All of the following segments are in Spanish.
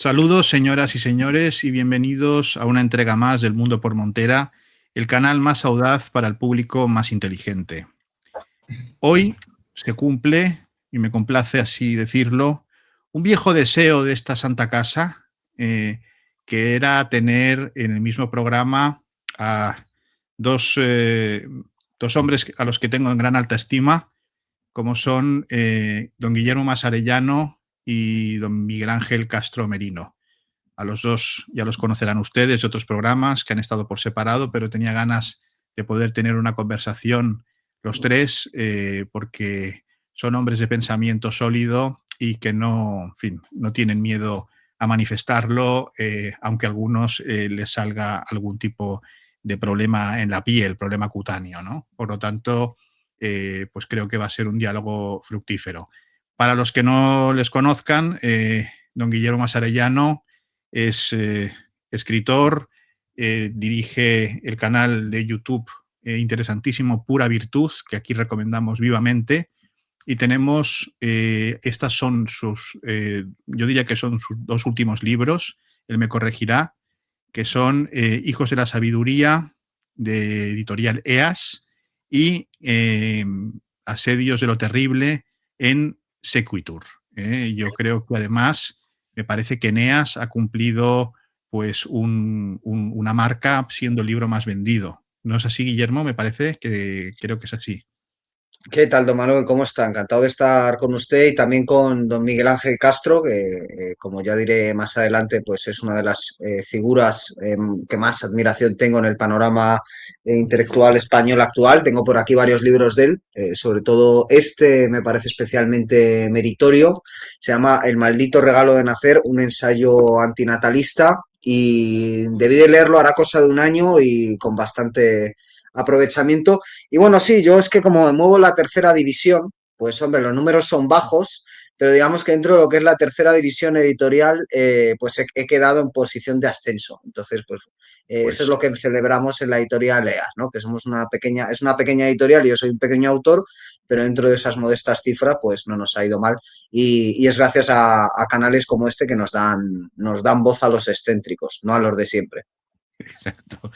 Saludos, señoras y señores, y bienvenidos a una entrega más del Mundo por Montera, el canal más audaz para el público más inteligente. Hoy se cumple, y me complace así decirlo, un viejo deseo de esta santa casa, que era tener en el mismo programa a dos hombres a los que tengo en gran alta estima, como son don Guillermo Masarellano y don Miguel Ángel Castro Merino. A los dos ya los conocerán ustedes de otros programas que han estado por separado, pero tenía ganas de poder tener una conversación los tres, porque son hombres de pensamiento sólido y que no, en fin, no tienen miedo a manifestarlo, aunque a algunos les salga algún tipo de problema en la piel, problema cutáneo, ¿no? Por lo tanto, pues creo que va a ser un diálogo fructífero. Para los que no les conozcan, don Guillermo Masarellano es escritor, dirige el canal de YouTube interesantísimo Pura Virtud, que aquí recomendamos vivamente, y tenemos, estas son sus, yo diría que son sus dos últimos libros, él me corregirá, que son Hijos de la Sabiduría, de editorial EAS, y Asedios de lo Terrible en Sequitur. Yo creo que además me parece que EAS ha cumplido pues una marca siendo el libro más vendido. ¿No es así, Guillermo? Me parece que creo que es así. ¿Qué tal, don Manuel? ¿Cómo está? Encantado de estar con usted y también con don Miguel Ángel Castro, que como ya diré más adelante, pues es una de las figuras que más admiración tengo en el panorama intelectual español actual. Tengo por aquí varios libros de él, sobre todo este me parece especialmente meritorio. Se llama El maldito regalo de nacer, un ensayo antinatalista y debí de leerlo hará cosa de un año y con bastante aprovechamiento. Y bueno, sí, yo es que como me muevo en la tercera división, pues hombre, los números son bajos, pero digamos que dentro de lo que es la tercera división editorial, pues he quedado en posición de ascenso. Entonces, pues eso es Pues lo que celebramos en la editorial EAS, ¿no? Que somos es una pequeña editorial y yo soy un pequeño autor, pero dentro de esas modestas cifras, pues no nos ha ido mal. Y es gracias a canales como este que nos dan voz a los excéntricos, no a los de siempre. exacto.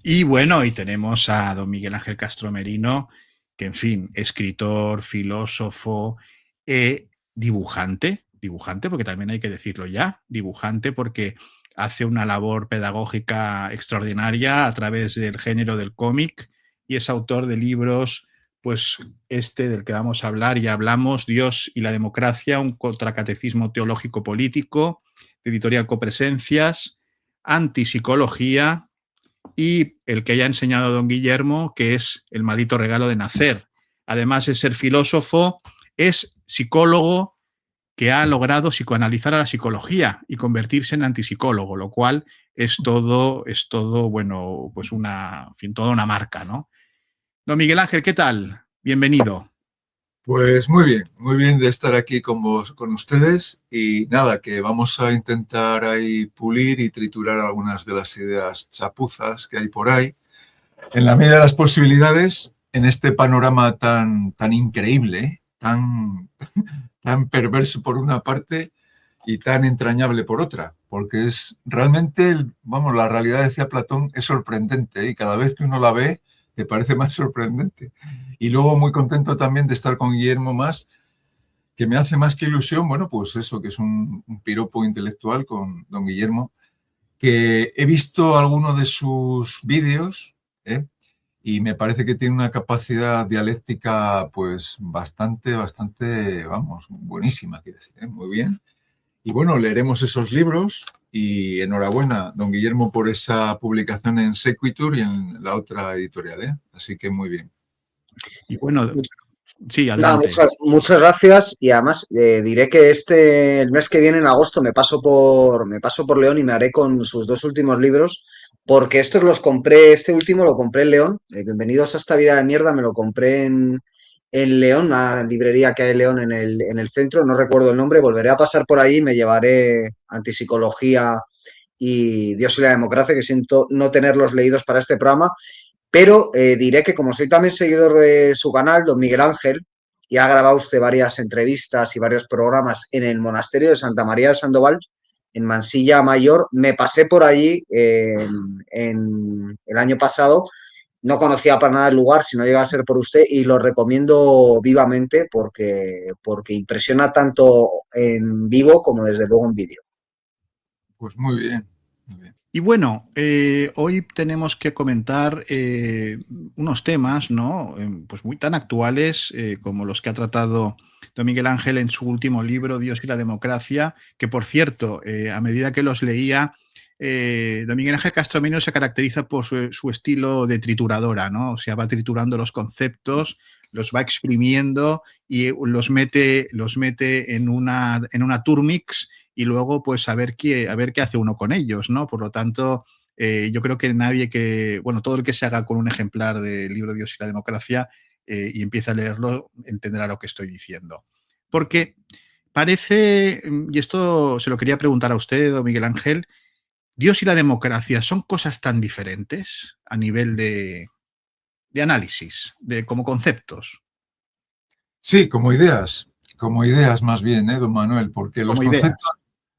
Y bueno, y tenemos a don Miguel Ángel Castro Merino, que en fin, escritor, filósofo, dibujante, porque también hay que decirlo ya, dibujante porque hace una labor pedagógica extraordinaria a través del género del cómic y es autor de libros, pues este del que vamos a hablar, ya hablamos, Dios y la democracia, un contracatecismo teológico político, de editorial Copresencias, Antipsicología, y el que haya enseñado a don Guillermo, que es El maldito regalo de nacer. Además de ser filósofo, es psicólogo que ha logrado psicoanalizar a la psicología y convertirse en antipsicólogo, lo cual es todo, bueno, pues en fin, toda una marca, ¿no? Don Miguel Ángel, ¿qué tal? Bienvenido. Pues muy bien de estar aquí con ustedes y nada, que vamos a intentar ahí pulir y triturar algunas de las ideas chapuzas que hay por ahí, en la medida de las posibilidades, en este panorama tan increíble, tan perverso por una parte y tan entrañable por otra, porque es realmente, vamos, la realidad, decía Platón, es sorprendente y cada vez que uno la ve, te parece más sorprendente. Y luego muy contento también de estar con Guillermo más, que me hace más que ilusión, bueno, pues eso, que es un piropo intelectual con don Guillermo, que he visto algunos de sus vídeos, y me parece que tiene una capacidad dialéctica pues bastante, vamos, buenísima, quiero decir, muy bien. Y bueno, leeremos esos libros y enhorabuena, don Guillermo, por esa publicación en Sequitur y en la otra editorial, ¿eh? Así que muy bien. Y bueno, sí, Nada, adelante. muchas gracias y además diré que el mes que viene en agosto me paso por León y me haré con sus dos últimos libros porque estos los compré, este último lo compré en León, Bienvenidos a esta vida de mierda, me lo compré en León, una librería que hay en León en el centro, no recuerdo el nombre, volveré a pasar por ahí, me llevaré Antipsicología y Dios y la democracia, que siento no tenerlos leídos para este programa, pero diré que como soy también seguidor de su canal, don Miguel Ángel, y ha grabado usted varias entrevistas y varios programas en el monasterio de Santa María de Sandoval, en Mansilla Mayor. Me pasé por allí en el año pasado. No conocía para nada el lugar, si no llega a ser por usted, y lo recomiendo vivamente porque impresiona tanto en vivo como desde luego en vídeo. Pues muy bien, muy bien. Y bueno, hoy tenemos que comentar unos temas, ¿no? Pues muy tan actuales como los que ha tratado don Miguel Ángel en su último libro, Dios y la democracia, que por cierto, a medida que los leía, don Miguel Ángel Castromino se caracteriza por su estilo de trituradora, ¿no? O sea, va triturando los conceptos, los va exprimiendo y los mete en una turmix y luego pues a ver qué hace uno con ellos, ¿no? Por lo tanto, yo creo que todo el que se haga con un ejemplar del libro Dios y la democracia y empiece a leerlo, entenderá lo que estoy diciendo. Porque parece, y esto se lo quería preguntar a usted, don Miguel Ángel, ¿Dios y la democracia son cosas tan diferentes a nivel de análisis, como conceptos? Sí, como ideas más bien, don Manuel, porque los conceptos,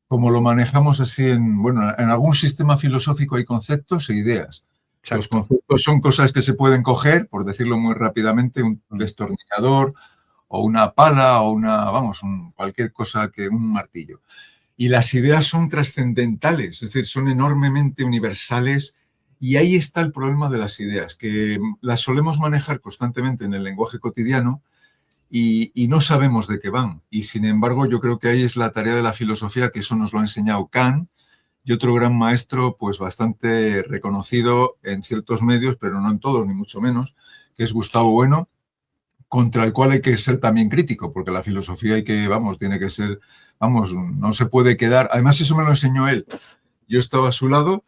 como lo manejamos así en algún sistema filosófico hay conceptos e ideas. Exacto. Los conceptos son cosas que se pueden coger, por decirlo muy rápidamente, un destornillador o una pala o cualquier cosa un martillo. Y las ideas son trascendentales, es decir, son enormemente universales y ahí está el problema de las ideas, que las solemos manejar constantemente en el lenguaje cotidiano y no sabemos de qué van. Y sin embargo, yo creo que ahí es la tarea de la filosofía, que eso nos lo ha enseñado Kant y otro gran maestro, pues bastante reconocido en ciertos medios, pero no en todos, ni mucho menos, que es Gustavo Bueno, contra el cual hay que ser también crítico, porque la filosofía tiene que ser, no se puede quedar. Además, eso me lo enseñó él. Yo estaba a su lado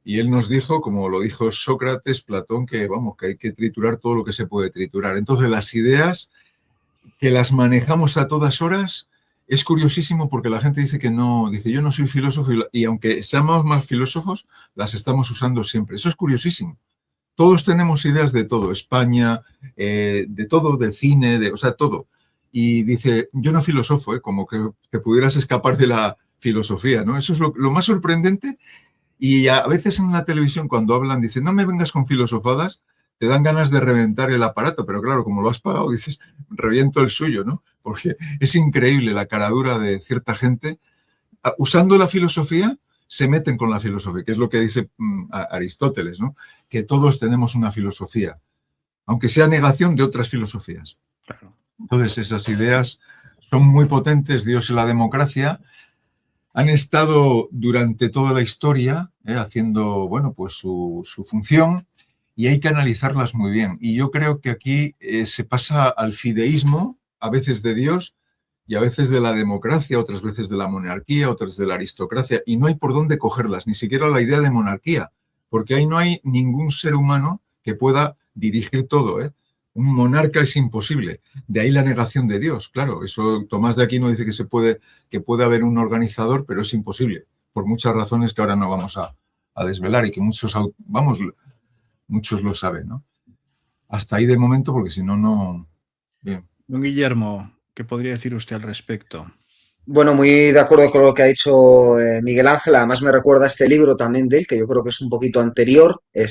y él nos dijo, como lo dijo Sócrates, Platón, que hay que triturar todo lo que se puede triturar. Entonces, las ideas que las manejamos a todas horas, es curiosísimo porque la gente dice que no, dice yo no soy filósofo y aunque seamos más filósofos, las estamos usando siempre. Eso es curiosísimo. Todos tenemos ideas de todo, España, de todo, de cine, todo. Y dice, yo no filosofo, como que te pudieras escapar de la filosofía, ¿no? Eso es lo más sorprendente. Y a veces en la televisión cuando hablan, dicen, no me vengas con filosofadas, te dan ganas de reventar el aparato, pero claro, como lo has pagado, dices, reviento el suyo, ¿no? Porque es increíble la caradura de cierta gente. Usando la filosofía, se meten con la filosofía, que es lo que dice Aristóteles, ¿no? Que todos tenemos una filosofía, aunque sea negación de otras filosofías. Claro. Entonces, esas ideas son muy potentes, Dios y la democracia. Han estado durante toda la historia haciendo, su función y hay que analizarlas muy bien. Y yo creo que aquí se pasa al fideísmo, a veces de Dios, y a veces de la democracia, otras veces de la monarquía, otras de la aristocracia, y no hay por dónde cogerlas, ni siquiera la idea de monarquía, porque ahí no hay ningún ser humano que pueda dirigir todo, ¿eh? Un monarca es imposible, de ahí la negación de Dios, claro, eso Tomás de Aquino dice que puede haber un organizador, pero es imposible, por muchas razones que ahora no vamos a desvelar y que muchos lo saben, ¿no? Hasta ahí de momento, porque si no, no... Bien. Don Guillermo, ¿qué podría decir usted al respecto? Bueno, muy de acuerdo con lo que ha dicho Miguel Ángel. Además me recuerda este libro también de él, que yo creo que es un poquito anterior. Yo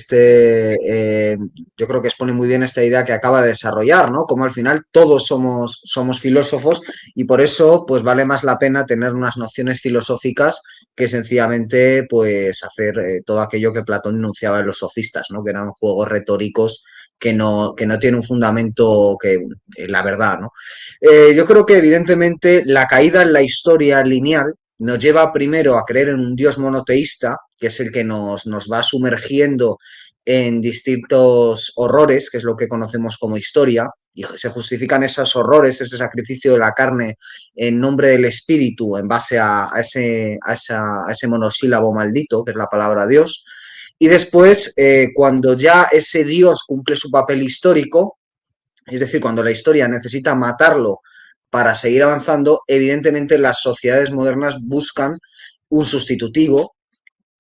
creo que expone muy bien esta idea que acaba de desarrollar, ¿no? Como al final todos somos filósofos y por eso pues vale más la pena tener unas nociones filosóficas que sencillamente pues hacer todo aquello que Platón enunciaba en los sofistas, ¿no? Que eran juegos retóricos que no tienen un fundamento la verdad, ¿no? Yo creo que evidentemente la caída en la historia lineal nos lleva primero a creer en un Dios monoteísta, que es el que nos va sumergiendo en distintos horrores, que es lo que conocemos como historia, y se justifican esos horrores, ese sacrificio de la carne en nombre del espíritu, en base a ese monosílabo maldito, que es la palabra Dios. Y después, cuando ya ese Dios cumple su papel histórico, es decir, cuando la historia necesita matarlo para seguir avanzando, evidentemente las sociedades modernas buscan un sustitutivo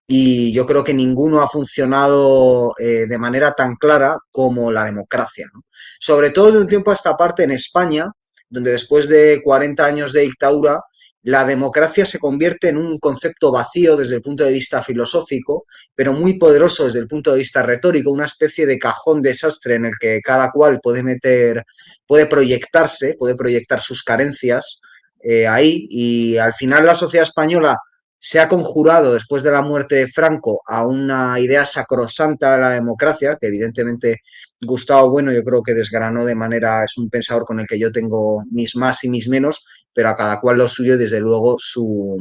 y yo creo que ninguno ha funcionado de manera tan clara como la democracia, ¿no? Sobre todo de un tiempo a esta parte en España, donde después de 40 años de dictadura la democracia se convierte en un concepto vacío desde el punto de vista filosófico, pero muy poderoso desde el punto de vista retórico, una especie de cajón desastre en el que cada cual puede proyectarse, puede proyectar sus carencias ahí, y al final la sociedad española se ha conjurado después de la muerte de Franco a una idea sacrosanta de la democracia, que evidentemente Gustavo Bueno yo creo que desgranó de manera, es un pensador con el que yo tengo mis más y mis menos, pero a cada cual lo suyo, desde luego su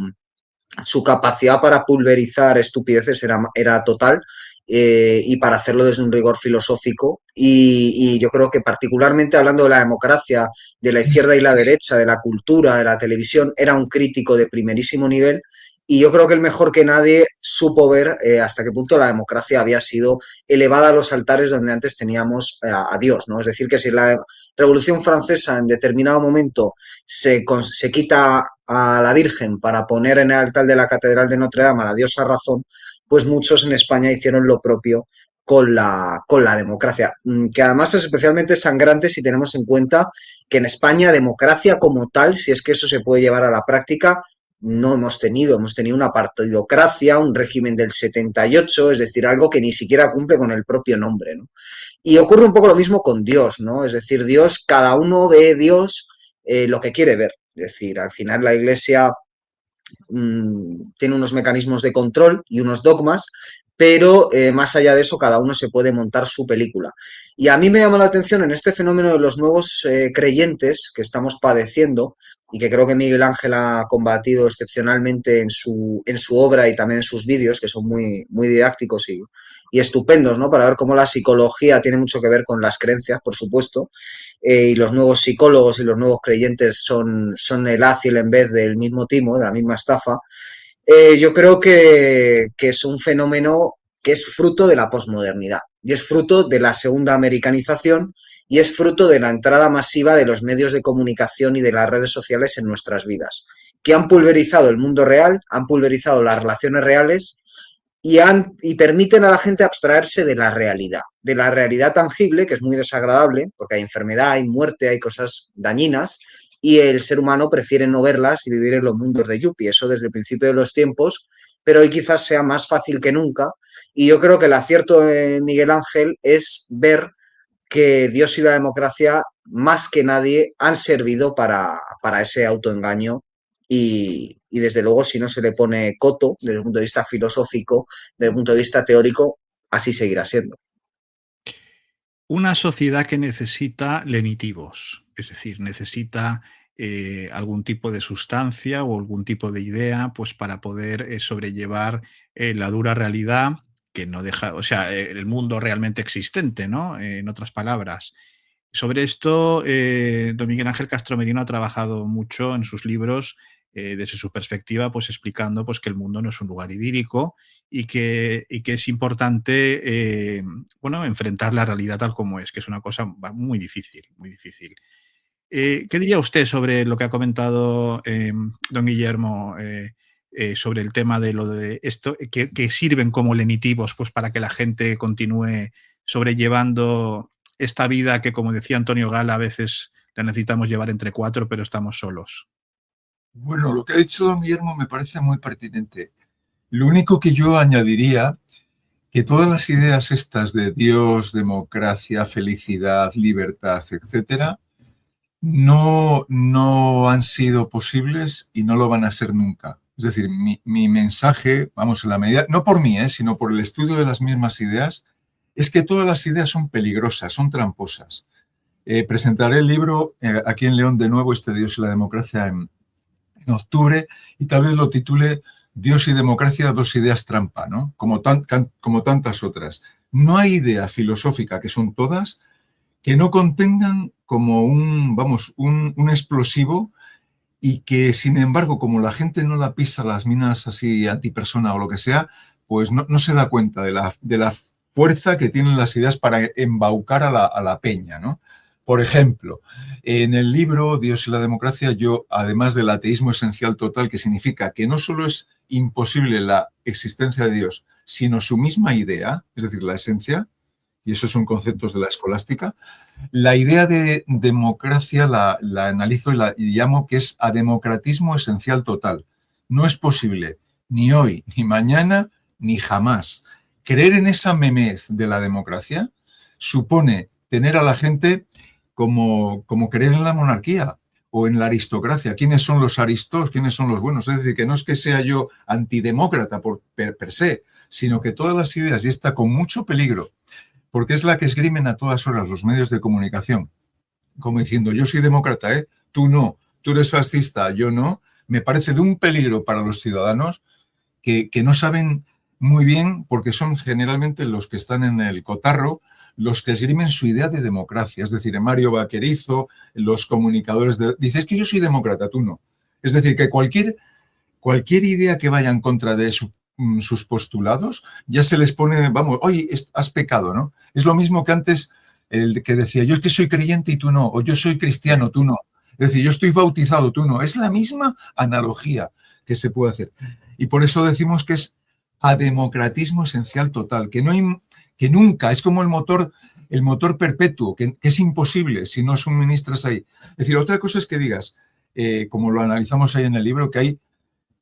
capacidad para pulverizar estupideces era total, y para hacerlo desde un rigor filosófico. Y yo creo que particularmente hablando de la democracia, de la izquierda y la derecha, de la cultura, de la televisión, era un crítico de primerísimo nivel. Y yo creo que el mejor que nadie supo ver hasta qué punto la democracia había sido elevada a los altares donde antes teníamos a Dios, ¿no? Es decir, que si la Revolución Francesa en determinado momento se quita a la Virgen para poner en el altar de la Catedral de Notre Dame a la diosa Razón, pues muchos en España hicieron lo propio con la democracia, que además es especialmente sangrante si tenemos en cuenta que en España democracia como tal, si es que eso se puede llevar a la práctica, no hemos tenido una partidocracia, un régimen del 78, es decir, algo que ni siquiera cumple con el propio nombre, ¿no? Y ocurre un poco lo mismo con Dios, ¿no? Es decir, Dios, cada uno ve Dios lo que quiere ver. Es decir, al final la Iglesia tiene unos mecanismos de control y unos dogmas, pero más allá de eso, cada uno se puede montar su película. Y a mí me llama la atención en este fenómeno de los nuevos creyentes que estamos padeciendo, y que creo que Miguel Ángel ha combatido excepcionalmente en su obra y también en sus vídeos, que son muy, muy didácticos y estupendos, ¿no? Para ver cómo la psicología tiene mucho que ver con las creencias, por supuesto, y los nuevos psicólogos y los nuevos creyentes son el haz y el en vez del mismo timo, de la misma estafa. Yo creo que es un fenómeno que es fruto de la posmodernidad y es fruto de la segunda americanización y es fruto de la entrada masiva de los medios de comunicación y de las redes sociales en nuestras vidas, que han pulverizado el mundo real, han pulverizado las relaciones reales y permiten a la gente abstraerse de la realidad tangible, que es muy desagradable, porque hay enfermedad, hay muerte, hay cosas dañinas, y el ser humano prefiere no verlas y vivir en los mundos de Yuppie, eso desde el principio de los tiempos, pero hoy quizás sea más fácil que nunca, y yo creo que el acierto de Miguel Ángel es ver que Dios y la democracia, más que nadie, han servido para ese autoengaño y desde luego si no se le pone coto desde el punto de vista filosófico, desde el punto de vista teórico, así seguirá siendo. Una sociedad que necesita lenitivos, es decir, necesita algún tipo de sustancia o algún tipo de idea pues para poder sobrellevar la dura realidad que no deja, o sea, el mundo realmente existente, ¿no? En otras palabras. Sobre esto, don Miguel Ángel Castro Merino ha trabajado mucho en sus libros desde su perspectiva, pues explicando pues, que el mundo no es un lugar idílico y que es importante bueno, enfrentar la realidad tal como es, que es una cosa muy difícil, muy difícil. ¿Qué diría usted sobre lo que ha comentado don Guillermo sobre el tema de lo de esto, que sirven como lenitivos pues, para que la gente continúe sobrellevando esta vida que, como decía Antonio Gala, a veces la necesitamos llevar entre cuatro, pero estamos solos? Bueno, lo que ha dicho don Guillermo me parece muy pertinente. Lo único que yo añadiría, que todas las ideas estas de Dios, democracia, felicidad, libertad, etcétera, no han sido posibles y no lo van a ser nunca. Es decir, mi mensaje, vamos, en la medida, no por mí, sino por el estudio de las mismas ideas, es que todas las ideas son peligrosas, son tramposas. Presentaré el libro aquí en León de nuevo, Dios y la democracia, en octubre, y tal vez lo titule Dios y democracia, dos ideas trampa, ¿no? Como tantas otras. No hay idea filosófica, que son todas, que no contengan como un explosivo y que, sin embargo, como la gente no la pisa las minas así antipersona o lo que sea, pues no se da cuenta de la fuerza que tienen las ideas para embaucar a la peña, ¿no? Por ejemplo, en el libro Dios y la democracia, yo, además del ateísmo esencial total, que significa que no solo es imposible la existencia de Dios, sino su misma idea, es decir, la esencia, y esos son conceptos de la escolástica, la idea de democracia la analizo y llamo que es ademocratismo esencial total. No es posible ni hoy, ni mañana, ni jamás. Creer en esa memez de la democracia supone tener a la gente como creer en la monarquía o en la aristocracia. ¿Quiénes son los aristos? ¿Quiénes son los buenos? Es decir, que no es que sea yo antidemócrata per se, sino que todas las ideas, y está con mucho peligro, porque es la que esgrimen a todas horas los medios de comunicación, como diciendo, yo soy demócrata, tú no, tú eres fascista, yo no, me parece de un peligro para los ciudadanos que no saben muy bien, porque son generalmente los que están en el cotarro, los que esgrimen su idea de democracia. Es decir, Mario Vaquerizo, los comunicadores, dices que yo soy demócrata, tú no. Es decir, que cualquier idea que vaya en contra de sus postulados, ya se les pone, vamos, oye, has pecado, ¿no? Es lo mismo que antes el que decía, yo es que soy creyente y tú no, o yo soy cristiano, tú no. Es decir, yo estoy bautizado, tú no. Es la misma analogía que se puede hacer. Y por eso decimos que es ademocratismo esencial total, que nunca, es como el motor perpetuo, que es imposible si no suministras ahí. Es decir, otra cosa es que digas, como lo analizamos ahí en el libro, que hay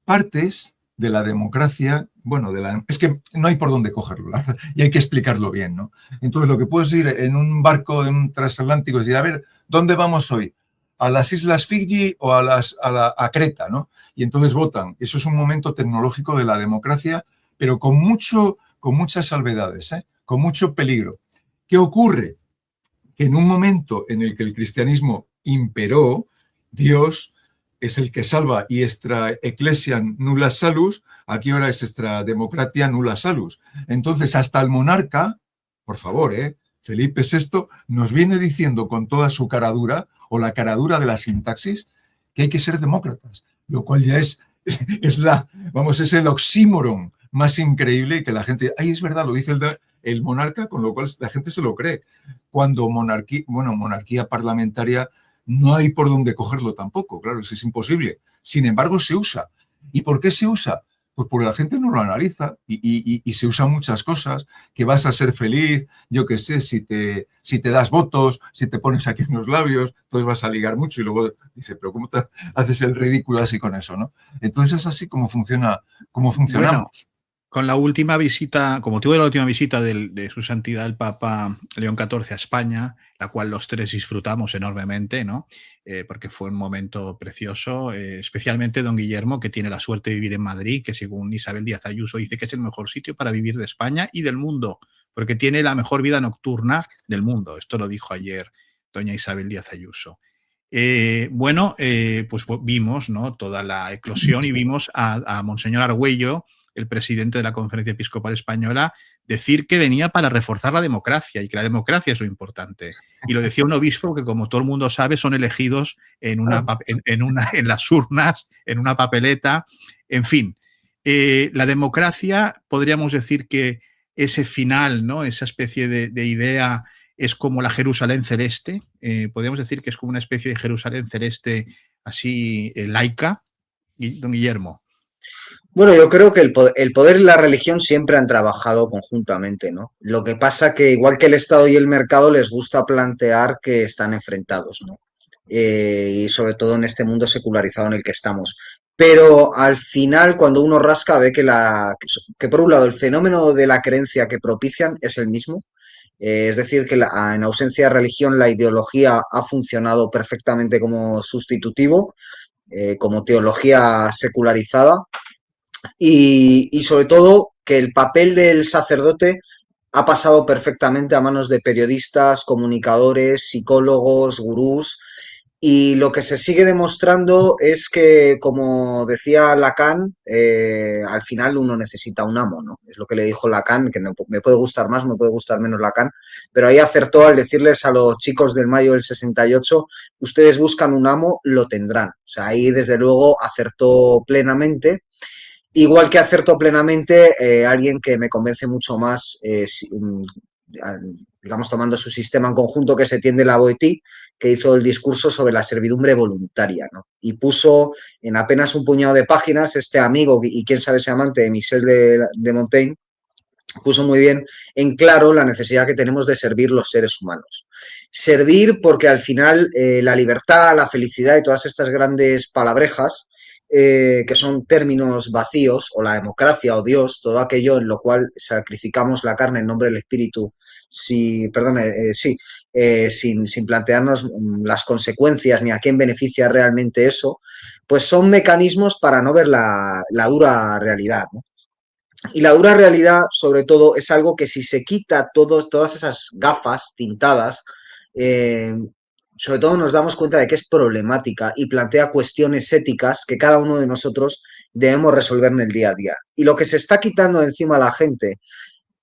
partes de la democracia, bueno, es que no hay por dónde cogerlo, ¿verdad? Y hay que explicarlo bien, ¿no? Entonces, lo que puedes ir en un barco, en un transatlántico, es decir, a ver, ¿dónde vamos hoy? ¿A las Islas Fiji o a Creta, ¿no? Y entonces votan. Eso es un momento tecnológico de la democracia, pero con muchas salvedades, con mucho peligro. ¿Qué ocurre? Que en un momento en el que el cristianismo imperó, Dios es el que salva y extra ecclesiam nulla salus, aquí ahora es extra democratia nulla salus. Entonces, hasta el monarca, por favor, Felipe VI nos viene diciendo con toda su caradura, o la caradura de la sintaxis, que hay que ser demócratas, lo cual ya es el oxímoron más increíble, que la gente, ay, es verdad, lo dice el monarca, con lo cual la gente se lo cree. Cuando monarquía parlamentaria no hay por dónde cogerlo tampoco, claro, eso es imposible. Sin embargo, se usa. ¿Y por qué se usa? Pues porque la gente no lo analiza y se usan muchas cosas, que vas a ser feliz, yo qué sé, si te das votos, si te pones aquí en los labios, entonces vas a ligar mucho y luego dice, pero ¿cómo te haces el ridículo así con eso, no? Entonces es así como funcionamos. Bueno, con la última visita, como tuve la última visita de su santidad el Papa León XIV a España, la cual los tres disfrutamos enormemente, ¿no? Porque fue un momento precioso, especialmente don Guillermo, que tiene la suerte de vivir en Madrid, que según Isabel Díaz Ayuso dice que es el mejor sitio para vivir de España y del mundo, porque tiene la mejor vida nocturna del mundo. Esto lo dijo ayer doña Isabel Díaz Ayuso. Pues vimos, ¿no?, toda la eclosión y vimos a Monseñor Argüello, el presidente de la Conferencia Episcopal Española, decir que venía para reforzar la democracia y que la democracia es lo importante. Y lo decía un obispo que, como todo el mundo sabe, son elegidos en las urnas, en una papeleta, en fin. La democracia, podríamos decir que ese final, ¿no?, esa especie de idea es como la Jerusalén celeste. Podríamos decir que es como una especie de Jerusalén celeste así laica. Don Guillermo. Bueno, yo creo que el poder y la religión siempre han trabajado conjuntamente, ¿no? Lo que pasa que igual que el Estado y el mercado les gusta plantear que están enfrentados, ¿no? Y sobre todo en este mundo secularizado en el que estamos. Pero al final, cuando uno rasca, ve que por un lado el fenómeno de la creencia que propician es el mismo. Es decir, que en ausencia de religión la ideología ha funcionado perfectamente como sustitutivo, como teología secularizada. Y sobre todo que el papel del sacerdote ha pasado perfectamente a manos de periodistas, comunicadores, psicólogos, gurús, y lo que se sigue demostrando es que, como decía Lacan, al final uno necesita un amo, ¿no? Es lo que le dijo Lacan, que me puede gustar más, me puede gustar menos Lacan, pero ahí acertó al decirles a los chicos del mayo del 68, ustedes buscan un amo, lo tendrán. O sea, ahí desde luego acertó plenamente. Igual que acertó plenamente alguien que me convence mucho más, digamos, tomando su sistema en conjunto, que es Etienne de la Boétie, que hizo el discurso sobre la servidumbre voluntaria, ¿no? Y puso en apenas un puñado de páginas este amigo y quién sabe ese amante de Michel de Montaigne, puso muy bien en claro la necesidad que tenemos de servir los seres humanos. Servir porque al final la libertad, la felicidad y todas estas grandes palabrejas que son términos vacíos, o la democracia o Dios, todo aquello en lo cual sacrificamos la carne en nombre del espíritu, sin plantearnos las consecuencias ni a quién beneficia realmente eso, pues son mecanismos para no ver la dura realidad, ¿no? Y la dura realidad, sobre todo, es algo que si se quita todas esas gafas tintadas, eh, sobre todo nos damos cuenta de que es problemática y plantea cuestiones éticas que cada uno de nosotros debemos resolver en el día a día. Y lo que se está quitando de encima a la gente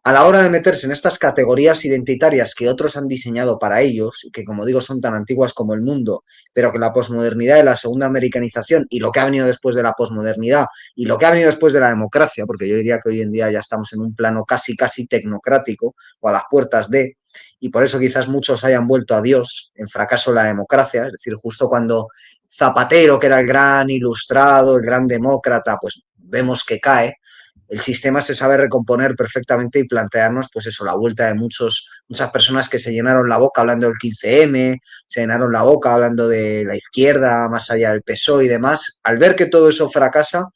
a la hora de meterse en estas categorías identitarias que otros han diseñado para ellos, y que como digo son tan antiguas como el mundo, pero que la posmodernidad y la segunda americanización y lo que ha venido después de la posmodernidad y lo que ha venido después de la democracia, porque yo diría que hoy en día ya estamos en un plano casi tecnocrático o a las puertas de, y por eso quizás muchos hayan vuelto a Dios en fracaso la democracia, es decir, justo cuando Zapatero, que era el gran ilustrado, el gran demócrata, pues vemos que cae, el sistema se sabe recomponer perfectamente y plantearnos, pues eso, la vuelta de muchas personas que se llenaron la boca hablando del 15M, se llenaron la boca hablando de la izquierda, más allá del PSOE y demás. Al ver que todo eso fracasa,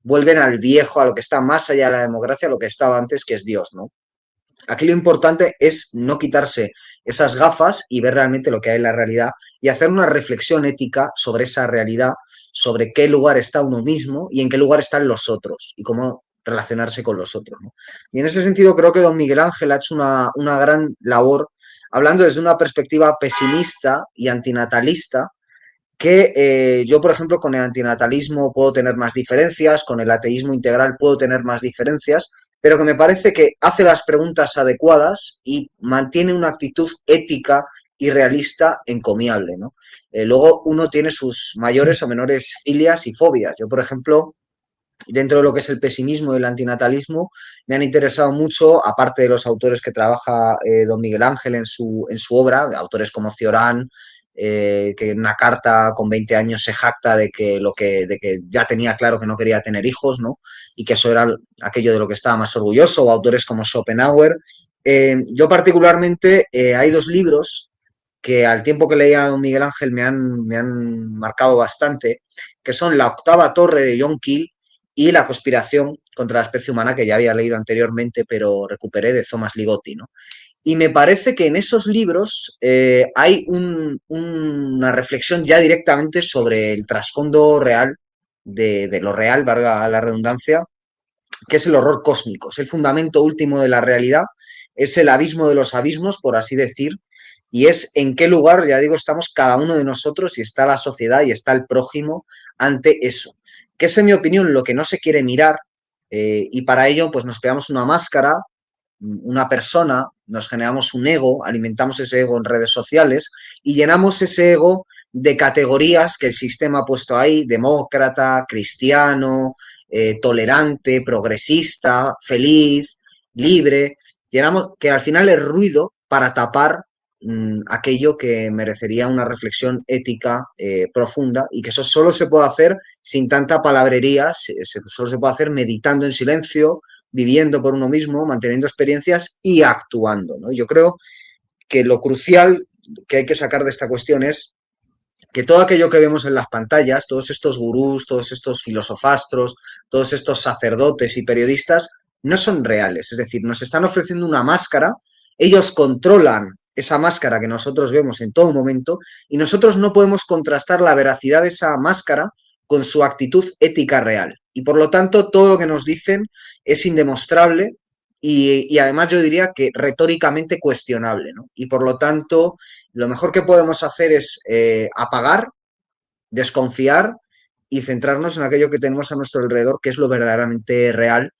vuelven al viejo, a lo que está más allá de la democracia, a lo que estaba antes, que es Dios, ¿no? Aquí lo importante es no quitarse esas gafas y ver realmente lo que hay en la realidad y hacer una reflexión ética sobre esa realidad, sobre qué lugar está uno mismo y en qué lugar están los otros y cómo relacionarse con los otros, ¿no? Y en ese sentido creo que don Miguel Ángel ha hecho una gran labor hablando desde una perspectiva pesimista y antinatalista que yo, por ejemplo, con el antinatalismo puedo tener más diferencias, con el ateísmo integral puedo tener más diferencias, pero que me parece que hace las preguntas adecuadas y mantiene una actitud ética y realista encomiable, ¿no? Luego uno tiene sus mayores o menores filias y fobias. Yo, por ejemplo, dentro de lo que es el pesimismo y el antinatalismo, me han interesado mucho, aparte de los autores que trabaja don Miguel Ángel en su obra, autores como Cioran, que en una carta con 20 años se jacta de que ya tenía claro que no quería tener hijos, ¿no? Y que eso era aquello de lo que estaba más orgulloso, o autores como Schopenhauer. Yo particularmente hay dos libros que al tiempo que leía a don Miguel Ángel me han marcado bastante, que son La octava torre de John Keel y La conspiración contra la especie humana, que ya había leído anteriormente, pero recuperé, de Thomas Ligotti, ¿no? Y me parece que en esos libros hay una reflexión ya directamente sobre el trasfondo real de lo real, valga la redundancia, que es el horror cósmico, es el fundamento último de la realidad, es el abismo de los abismos, por así decir, y es en qué lugar, ya digo, estamos cada uno de nosotros y está la sociedad y está el prójimo ante eso. Que es, en mi opinión, lo que no se quiere mirar y para ello pues nos creamos una máscara, una persona, nos generamos un ego, alimentamos ese ego en redes sociales y llenamos ese ego de categorías que el sistema ha puesto ahí, demócrata, cristiano, tolerante, progresista, feliz, libre, llenamos que al final es ruido para tapar aquello que merecería una reflexión ética profunda y que eso solo se puede hacer sin tanta palabrería, solo se puede hacer meditando en silencio, viviendo por uno mismo, manteniendo experiencias y actuando, ¿no? Yo creo que lo crucial que hay que sacar de esta cuestión es que todo aquello que vemos en las pantallas, todos estos gurús, todos estos filosofastros, todos estos sacerdotes y periodistas, no son reales. Es decir, nos están ofreciendo una máscara, ellos controlan esa máscara que nosotros vemos en todo momento y nosotros no podemos contrastar la veracidad de esa máscara con su actitud ética real. Y por lo tanto, todo lo que nos dicen es indemostrable y además yo diría que retóricamente cuestionable, ¿no? Y por lo tanto, lo mejor que podemos hacer es apagar, desconfiar y centrarnos en aquello que tenemos a nuestro alrededor, que es lo verdaderamente real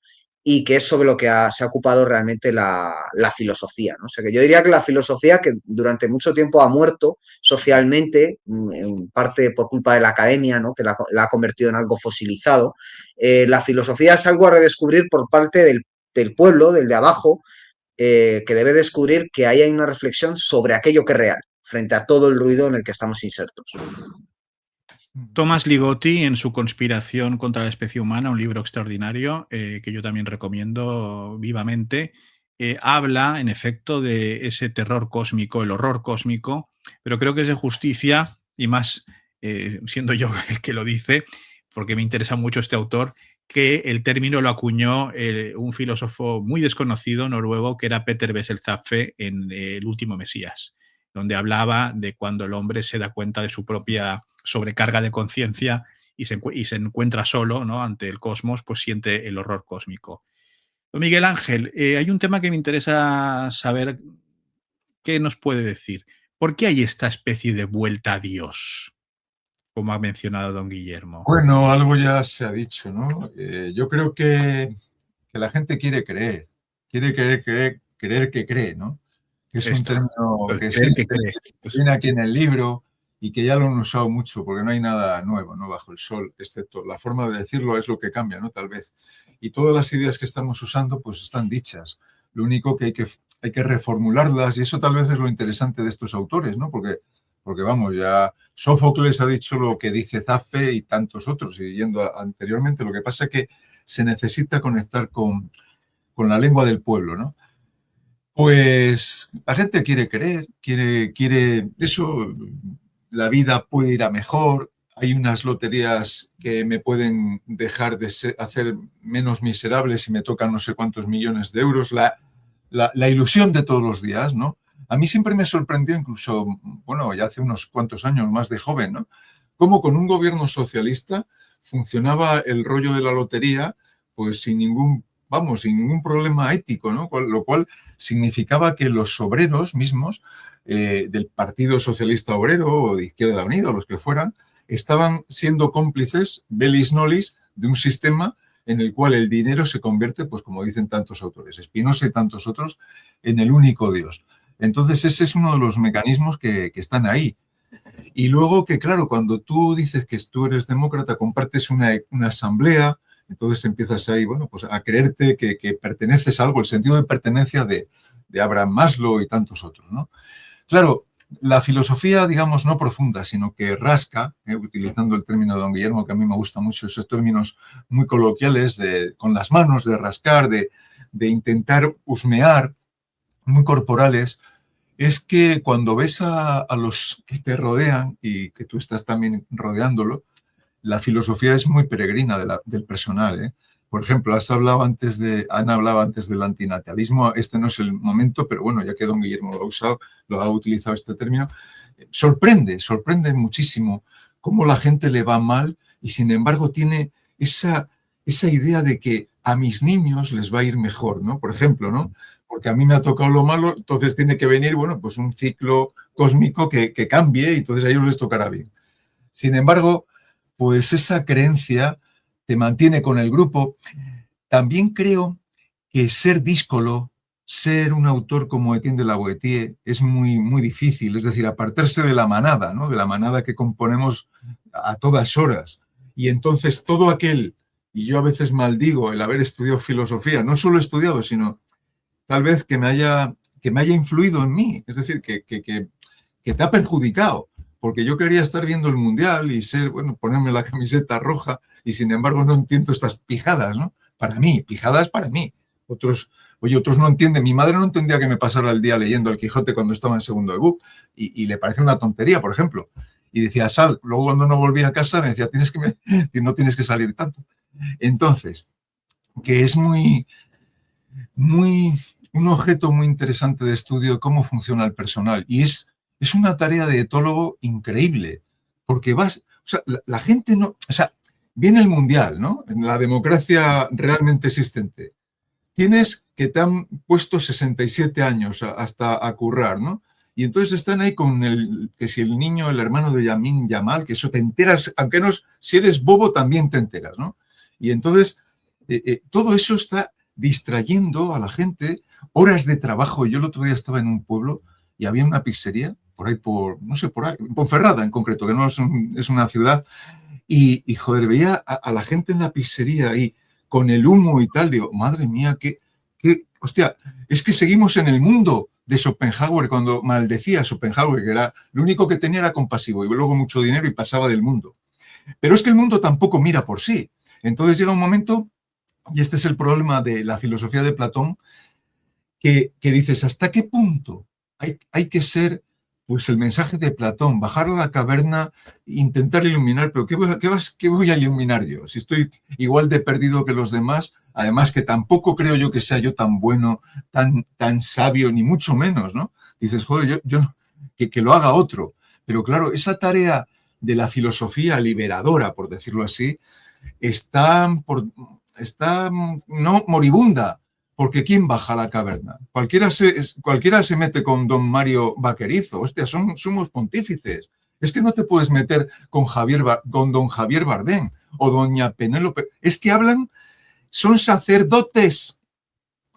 y que es sobre lo que se ha ocupado realmente la filosofía, ¿no? O sea, que yo diría que la filosofía, que durante mucho tiempo ha muerto socialmente, en parte por culpa de la academia, ¿no? Que la ha convertido en algo fosilizado, la filosofía es algo a redescubrir por parte del pueblo, del de abajo, que debe descubrir que ahí hay una reflexión sobre aquello que es real, frente a todo el ruido en el que estamos insertos. Thomas Ligotti, en su Conspiración contra la especie humana, un libro extraordinario que yo también recomiendo vivamente, habla, en efecto, de ese terror cósmico, el horror cósmico, pero creo que es de justicia, y más siendo yo el que lo dice, porque me interesa mucho este autor, que el término lo acuñó un filósofo muy desconocido noruego, que era Peter Bessel-Zapfe, en El último Mesías, donde hablaba de cuando el hombre se da cuenta de su propia sobrecarga de conciencia y se encuentra solo, ¿no?, ante el cosmos, pues siente el horror cósmico. Miguel Ángel, hay un tema que me interesa saber qué nos puede decir. ¿Por qué hay esta especie de vuelta a Dios, como ha mencionado don Guillermo? Bueno, algo ya se ha dicho, ¿no? Yo creo que la gente quiere creer que cree, ¿no? Que es un término que existe, que viene aquí en el libro y que ya lo han usado mucho, porque no hay nada nuevo, ¿no?, bajo el sol, excepto la forma de decirlo es lo que cambia, ¿no?, tal vez. Y todas las ideas que estamos usando, pues están dichas. Lo único que hay que reformularlas, y eso tal vez es lo interesante de estos autores, ¿no? Porque vamos, ya Sófocles ha dicho lo que dice Zapfe y tantos otros, y yendo anteriormente, lo que pasa es que se necesita conectar con la lengua del pueblo, ¿no? Pues la gente quiere creer, quiere eso, la vida puede ir a mejor, hay unas loterías que me pueden dejar de hacer menos miserable si me tocan no sé cuántos millones de euros, la ilusión de todos los días, ¿no? A mí siempre me sorprendió, incluso, bueno, ya hace unos cuantos años más de joven, ¿no?, cómo con un gobierno socialista funcionaba el rollo de la lotería, pues sin ningún problema ético, ¿no? Lo cual significaba que los obreros mismos del Partido Socialista Obrero o de Izquierda Unida o los que fueran, estaban siendo cómplices, bellis nollis, de un sistema en el cual el dinero se convierte, pues como dicen tantos autores, Spinoza y tantos otros, en el único Dios. Entonces ese es uno de los mecanismos que están ahí. Y luego que, claro, cuando tú dices que tú eres demócrata, compartes una asamblea, entonces empiezas ahí, bueno, pues a creerte que perteneces a algo, el sentido de pertenencia de Abraham Maslow y tantos otros, ¿no? Claro, la filosofía, digamos, no profunda, sino que rasca, utilizando el término de don Guillermo, que a mí me gusta mucho, esos términos muy coloquiales, con las manos, de rascar, de intentar husmear, muy corporales, es que cuando ves a los que te rodean y que tú estás también rodeándolo, la filosofía es muy peregrina del personal, ¿eh? Por ejemplo, Ana hablaba antes del antinatalismo, este no es el momento, pero bueno, ya que don Guillermo lo ha utilizado este término, sorprende muchísimo cómo la gente le va mal y sin embargo tiene esa idea de que a mis niños les va a ir mejor, ¿no? Por ejemplo, ¿no? Porque a mí me ha tocado lo malo, entonces tiene que venir, bueno, pues un ciclo cósmico que cambie y entonces a ellos les tocará bien. Sin embargo, pues esa creencia te mantiene con el grupo. También creo que ser díscolo, ser un autor como Etienne de la Boétie es muy, muy difícil, es decir, apartarse de la manada, ¿no?, de la manada que componemos a todas horas. Y entonces todo aquel, y yo a veces maldigo el haber estudiado filosofía, no solo he estudiado, sino tal vez que me haya influido en mí, es decir, que te ha perjudicado, porque yo quería estar viendo el Mundial y ponerme la camiseta roja y sin embargo no entiendo estas pijadas, ¿no? Pijadas para mí. Otros no entienden. Mi madre no entendía que me pasara el día leyendo El Quijote cuando estaba en segundo de BUP y le parece una tontería, por ejemplo. Y decía, sal. Luego cuando no volvía a casa me decía, no tienes que salir tanto. Entonces, que es muy un objeto muy interesante de estudio de cómo funciona el personal. Y es una tarea de etólogo increíble, porque la gente no, viene el Mundial, ¿no? En la democracia realmente existente. Tienes que te han puesto 67 años hasta a currar, ¿no? Y entonces están ahí con que si el niño, el hermano de Yamin Yamal, que eso te enteras, aunque no, si eres bobo también te enteras, ¿no? Y entonces todo eso está distrayendo a la gente, horas de trabajo. Yo el otro día estaba en un pueblo y había una pizzería, por ahí, en Ponferrada en concreto, que no es una ciudad, y joder, veía a la gente en la pizzería ahí con el humo y tal, digo, madre mía, hostia, es que seguimos en el mundo de Schopenhauer, cuando maldecía a Schopenhauer, que era lo único que tenía era compasivo y luego mucho dinero y pasaba del mundo. Pero es que el mundo tampoco mira por sí. Entonces llega un momento, y este es el problema de la filosofía de Platón, que dices, ¿hasta qué punto hay que ser, pues el mensaje de Platón, bajar a la caverna, intentar iluminar, pero ¿qué voy a iluminar yo? Si estoy igual de perdido que los demás, además que tampoco creo yo que sea yo tan bueno, tan sabio, ni mucho menos, ¿no? Dices, joder, yo no, que lo haga otro. Pero claro, esa tarea de la filosofía liberadora, por decirlo así, está no moribunda, porque ¿quién baja a la caverna? Cualquiera se mete con don Mario Vaquerizo, hostia, somos pontífices. Es que no te puedes meter con don Javier Bardem o doña Penélope. Es que son sacerdotes.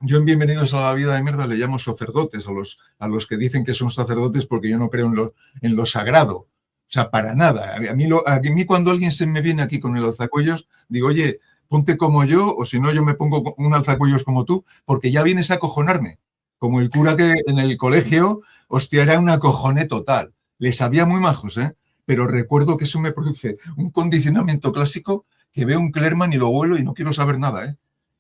Yo en Bienvenidos a la Vida de Mierda le llamo sacerdotes a los que dicen que son sacerdotes porque yo no creo en lo sagrado. O sea, para nada. A mí cuando alguien se me viene aquí con el alzacuellos, digo, oye, ponte como yo, o si no, yo me pongo un alzacuellos como tú, porque ya vienes a acojonarme. Como el cura que en el colegio, hostia, era un acojone total. Les sabía muy majos, ¿eh? Pero recuerdo que eso me produce un condicionamiento clásico que veo un Clerman y lo vuelo y no quiero saber nada, ¿eh?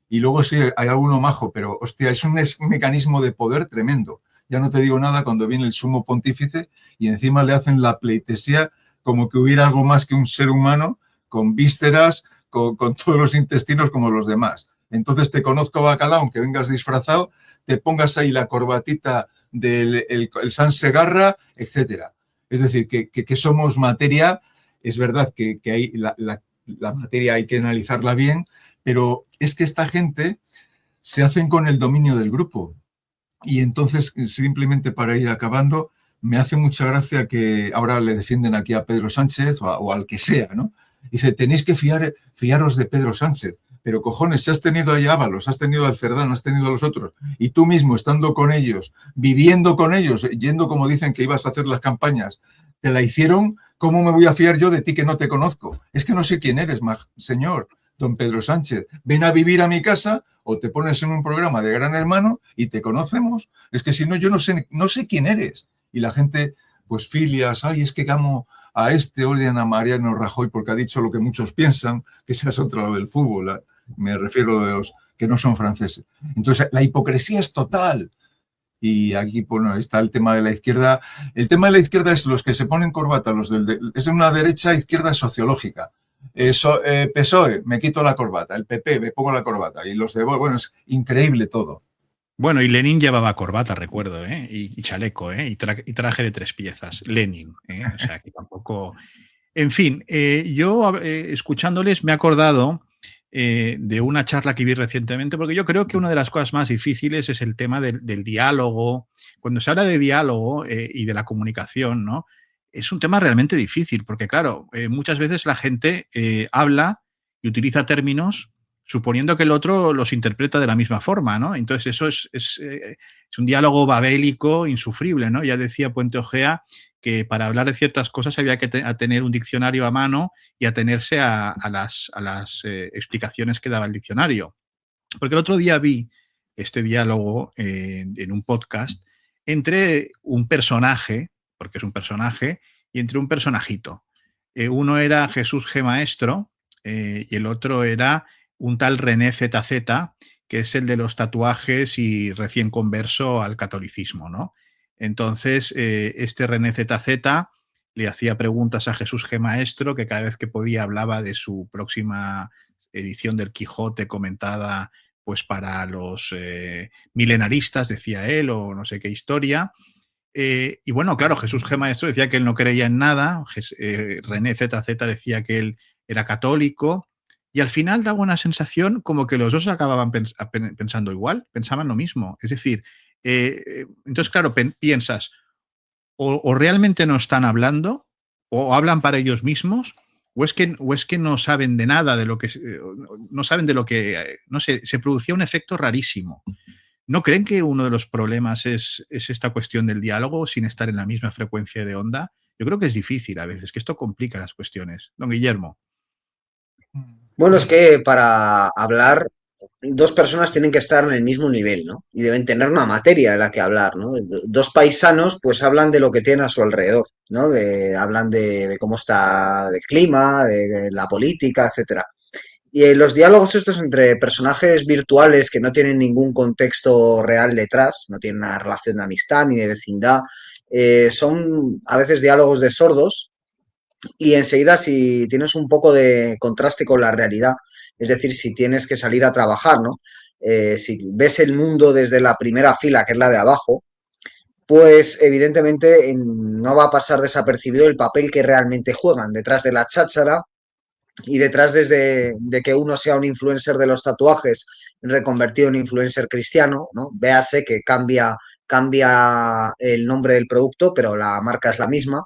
Y luego sí, hay alguno majo, pero hostia, es un mecanismo de poder tremendo. Ya no te digo nada cuando viene el sumo pontífice y encima le hacen la pleitesía como que hubiera algo más que un ser humano con vísceras, con todos los intestinos como los demás. Entonces te conozco, bacalao, aunque vengas disfrazado, te pongas ahí la corbatita del el San Segarra, etcétera. Es decir, que somos materia, es verdad que hay la materia hay que analizarla bien, pero es que esta gente se hacen con el dominio del grupo. Y entonces, simplemente para ir acabando, me hace mucha gracia que ahora le defienden aquí a Pedro Sánchez o al que sea, ¿no? Y dice, tenéis que fiaros de Pedro Sánchez. Pero cojones, si has tenido a Ábalos, has tenido al Cerdán, has tenido a los otros, y tú mismo estando con ellos, viviendo con ellos, yendo como dicen que ibas a hacer las campañas, te la hicieron, ¿cómo me voy a fiar yo de ti que no te conozco? Es que no sé quién eres, señor don Pedro Sánchez. Ven a vivir a mi casa o te pones en un programa de Gran Hermano y te conocemos. Es que si no, yo no sé quién eres. Y la gente, pues filias, ay, es que amo a odian a Mariano Rajoy porque ha dicho lo que muchos piensan, que ese es otro lado del fútbol. Me refiero a los que no son franceses. Entonces, la hipocresía es total. Y aquí, bueno, está el tema de la izquierda. El tema de la izquierda es los que se ponen corbata, es una derecha-izquierda sociológica. PSOE, me quito la corbata. El PP, me pongo la corbata. Y los de bueno, es increíble todo. Bueno, y Lenin llevaba corbata, recuerdo, ¿eh? Y chaleco, ¿eh? Y traje de 3 piezas. Lenin, ¿eh? O sea, que tampoco... En fin, yo escuchándoles me he acordado de una charla que vi recientemente, porque yo creo que una de las cosas más difíciles es el tema del diálogo. Cuando se habla de diálogo y de la comunicación, ¿no? Es un tema realmente difícil, porque claro, muchas veces la gente habla y utiliza términos suponiendo que el otro los interpreta de la misma forma, ¿no? Entonces eso es un diálogo babélico insufrible, ¿no? Ya decía Puente Ojea que para hablar de ciertas cosas había que tener un diccionario a mano y atenerse a las explicaciones que daba el diccionario. Porque el otro día vi este diálogo en un podcast entre un personaje, porque es un personaje, y entre un personajito. Uno era Jesús G. Maestro y el otro era un tal René ZZ, que es el de los tatuajes y recién converso al catolicismo, ¿no? Entonces, este René ZZ le hacía preguntas a Jesús G. Maestro, que cada vez que podía hablaba de su próxima edición del Quijote comentada pues para los milenaristas, decía él, o no sé qué historia. Y bueno, claro, Jesús G. Maestro decía que él no creía en nada, René ZZ decía que él era católico, y al final daba una sensación como que los dos acababan pensando igual, pensaban lo mismo. Es decir, entonces, claro, piensas, o realmente no están hablando, o hablan para ellos mismos, o es que no saben de nada, de lo que no saben de lo que, no sé, se producía un efecto rarísimo. ¿No creen que uno de los problemas es esta cuestión del diálogo sin estar en la misma frecuencia de onda? Yo creo que es difícil a veces, que esto complica las cuestiones. Don Guillermo. Bueno, es que para hablar, dos personas tienen que estar en el mismo nivel, ¿no? Y deben tener una materia de la que hablar, ¿no? Dos paisanos, pues hablan de lo que tienen a su alrededor. ¿no? Hablan de cómo está el clima, de la política, etcétera. Y los diálogos estos entre personajes virtuales que no tienen ningún contexto real detrás, no tienen una relación de amistad ni de vecindad, son a veces diálogos de sordos y enseguida si tienes un poco de contraste con la realidad, es decir, si tienes que salir a trabajar, ¿no? Si ves el mundo desde la primera fila, que es la de abajo, pues evidentemente no va a pasar desapercibido el papel que realmente juegan detrás de la cháchara y detrás desde de que uno sea un influencer de los tatuajes reconvertido en influencer cristiano, ¿no? Véase que cambia el nombre del producto, pero la marca es la misma.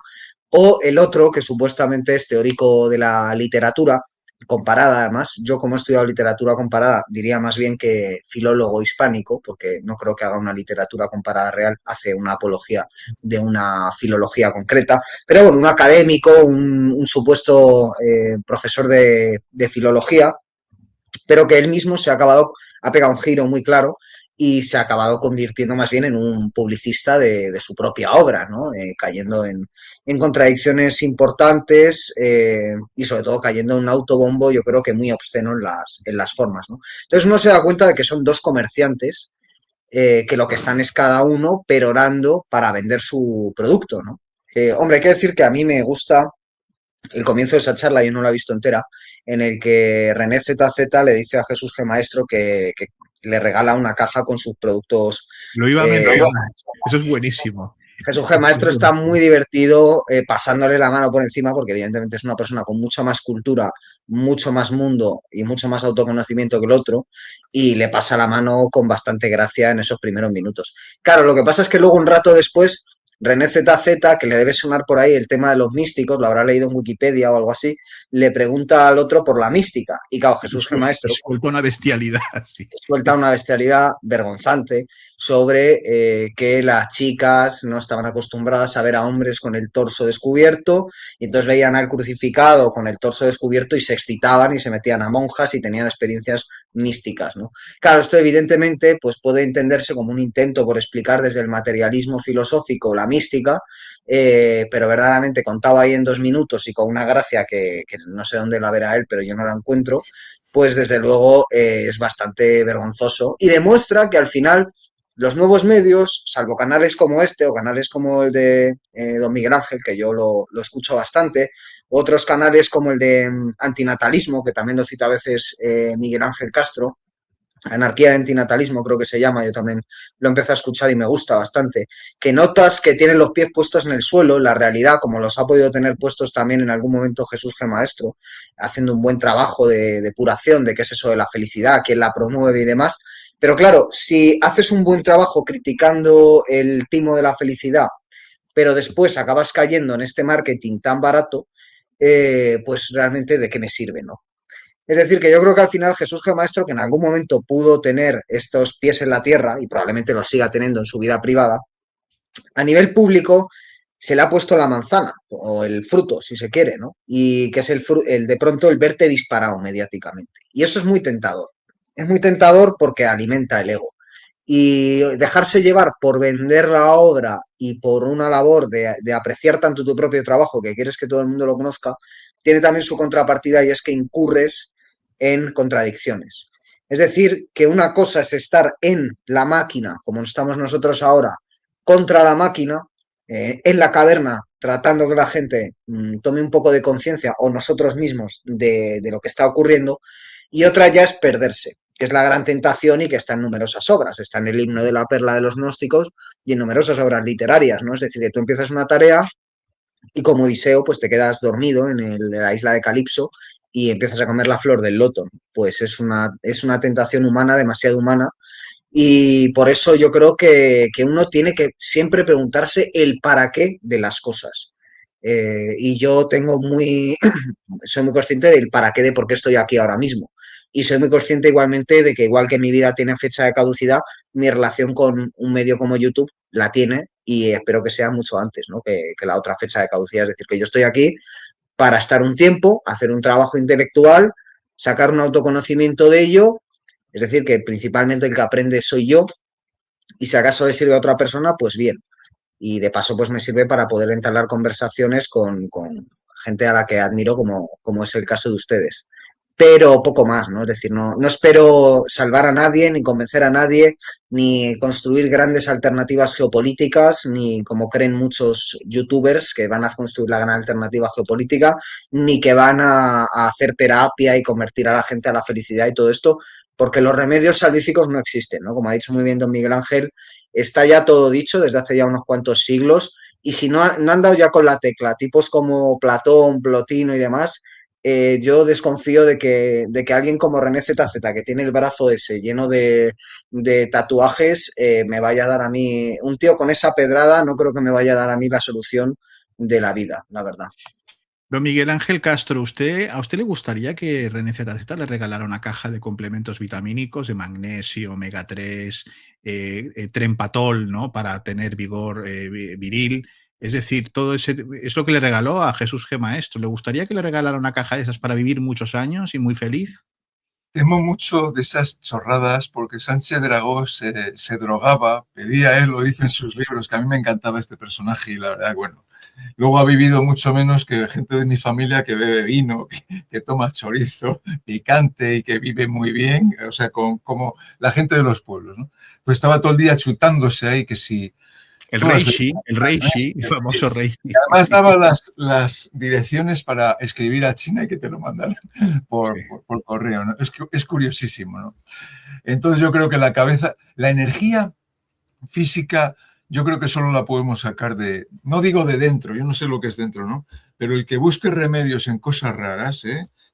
O el otro, que supuestamente es teórico de la literatura, comparada además. Yo, como he estudiado literatura comparada, diría más bien que filólogo hispánico, porque no creo que haga una literatura comparada real, hace una apología de una filología concreta. Pero bueno, un académico, un supuesto profesor de filología, pero que él mismo ha pegado un giro muy claro y se ha acabado convirtiendo más bien en un publicista de su propia obra, ¿no? Cayendo en contradicciones importantes y sobre todo cayendo en un autobombo, yo creo que muy obsceno en las formas, ¿no? Entonces uno se da cuenta de que son dos comerciantes que lo que están es cada uno perorando para vender su producto, ¿no? Hombre, hay que decir que a mí me gusta el comienzo de esa charla, yo no la he visto entera, en el que René ZZ le dice a Jesús G. Maestro que le regala una caja con sus productos. Lo iba a mencionar. Eso es buenísimo. Jesús G. Maestro está muy divertido pasándole la mano por encima porque evidentemente es una persona con mucha más cultura, mucho más mundo y mucho más autoconocimiento que el otro y le pasa la mano con bastante gracia en esos primeros minutos. Claro, lo que pasa es que luego un rato después René ZZ, que le debe sonar por ahí el tema de los místicos, lo habrá leído en Wikipedia o algo así, le pregunta al otro por la mística. Y claro, Jesús G. Maestro suelta una bestialidad. Sí. Suelta una bestialidad vergonzante sobre que las chicas no estaban acostumbradas a ver a hombres con el torso descubierto y entonces veían al crucificado con el torso descubierto y se excitaban y se metían a monjas y tenían experiencias místicas, ¿no? Claro, esto evidentemente pues puede entenderse como un intento por explicar desde el materialismo filosófico la mística, pero verdaderamente contaba ahí en 2 minutos y con una gracia que no sé dónde la verá él, pero yo no la encuentro, pues desde luego es bastante vergonzoso y demuestra que al final los nuevos medios, salvo canales como este o canales como el de Don Miguel Ángel, que yo lo escucho bastante, otros canales como el de antinatalismo, que también lo cita a veces Miguel Ángel Castro, Anarquía de Antinatalismo creo que se llama, yo también lo empecé a escuchar y me gusta bastante, que notas que tienen los pies puestos en el suelo, la realidad, como los ha podido tener puestos también en algún momento Jesús G. Maestro, haciendo un buen trabajo de depuración de qué es eso de la felicidad, quién la promueve y demás. Pero claro, si haces un buen trabajo criticando el timo de la felicidad, pero después acabas cayendo en este marketing tan barato, pues realmente de qué me sirve, ¿no? Es decir, que yo creo que al final Jesús G. Maestro, que en algún momento pudo tener estos pies en la tierra y probablemente los siga teniendo en su vida privada, a nivel público se le ha puesto la manzana o el fruto, si se quiere, ¿no? Y que es el de pronto el verte disparado mediáticamente. Y eso es muy tentador. Es muy tentador porque alimenta el ego. Y dejarse llevar por vender la obra y por una labor de apreciar tanto tu propio trabajo que quieres que todo el mundo lo conozca, tiene también su contrapartida y es que incurres en contradicciones. Es decir, que una cosa es estar en la máquina, como estamos nosotros ahora, contra la máquina, en la caverna, tratando que la gente tome un poco de conciencia o nosotros mismos de lo que está ocurriendo, y otra ya es perderse, que es la gran tentación y que está en numerosas obras. Está en el himno de la perla de los gnósticos y en numerosas obras literarias, ¿no? Es decir, que tú empiezas una tarea y como Odiseo, pues te quedas dormido en la isla de Calipso y empiezas a comer la flor del loto. Pues es una tentación humana, demasiado humana, y por eso yo creo que uno tiene que siempre preguntarse el para qué de las cosas. Y yo soy muy consciente del para qué, de por qué estoy aquí ahora mismo. Y soy muy consciente igualmente de que igual que mi vida tiene fecha de caducidad, mi relación con un medio como YouTube la tiene y espero que sea mucho antes, ¿no? que la otra fecha de caducidad. Es decir, que yo estoy aquí para estar un tiempo, hacer un trabajo intelectual, sacar un autoconocimiento de ello, es decir, que principalmente el que aprende soy yo y si acaso le sirve a otra persona, pues bien. y de paso pues me sirve para poder entablar conversaciones con gente a la que admiro como es el caso de ustedes. Pero poco más, ¿no? Es decir, no espero salvar a nadie, ni convencer a nadie, ni construir grandes alternativas geopolíticas, ni como creen muchos youtubers que van a construir la gran alternativa geopolítica, ni que van a hacer terapia y convertir a la gente a la felicidad y todo esto, porque los remedios salvíficos no existen, ¿no? Como ha dicho muy bien don Miguel Ángel, está ya todo dicho desde hace ya unos cuantos siglos, y si no han dado ya con la tecla, tipos como Platón, Plotino y demás, yo desconfío de que alguien como René ZZ, que tiene el brazo ese lleno de tatuajes, me vaya a dar a mí, un tío con esa pedrada, no creo que me vaya a dar a mí la solución de la vida, la verdad. Don Miguel Ángel Castro, ¿a usted le gustaría que René ZZ le regalara una caja de complementos vitamínicos de magnesio, omega 3, Trempatol, ¿no? Para tener vigor viril? Es decir, todo ese es lo que le regaló a Jesús G. Maestro. ¿Le gustaría que le regalara una caja de esas para vivir muchos años y muy feliz? Temo mucho de esas chorradas porque Sánchez Dragó se drogaba, pedía él, lo dice en sus libros, que a mí me encantaba este personaje y la verdad, bueno, luego ha vivido mucho menos que gente de mi familia que bebe vino, que toma chorizo picante y que vive muy bien, o sea, como la gente de los pueblos, ¿no? Pues estaba todo el día chutándose ahí que si... El Reishi, el famoso Reishi. Además daba las direcciones para escribir a China y que te lo mandaran por correo, ¿no? Es curiosísimo, ¿no? Entonces yo creo que la energía física, yo creo que solo la podemos sacar no digo de dentro, yo no sé lo que es dentro, ¿no? Pero el que busque remedios en cosas raras,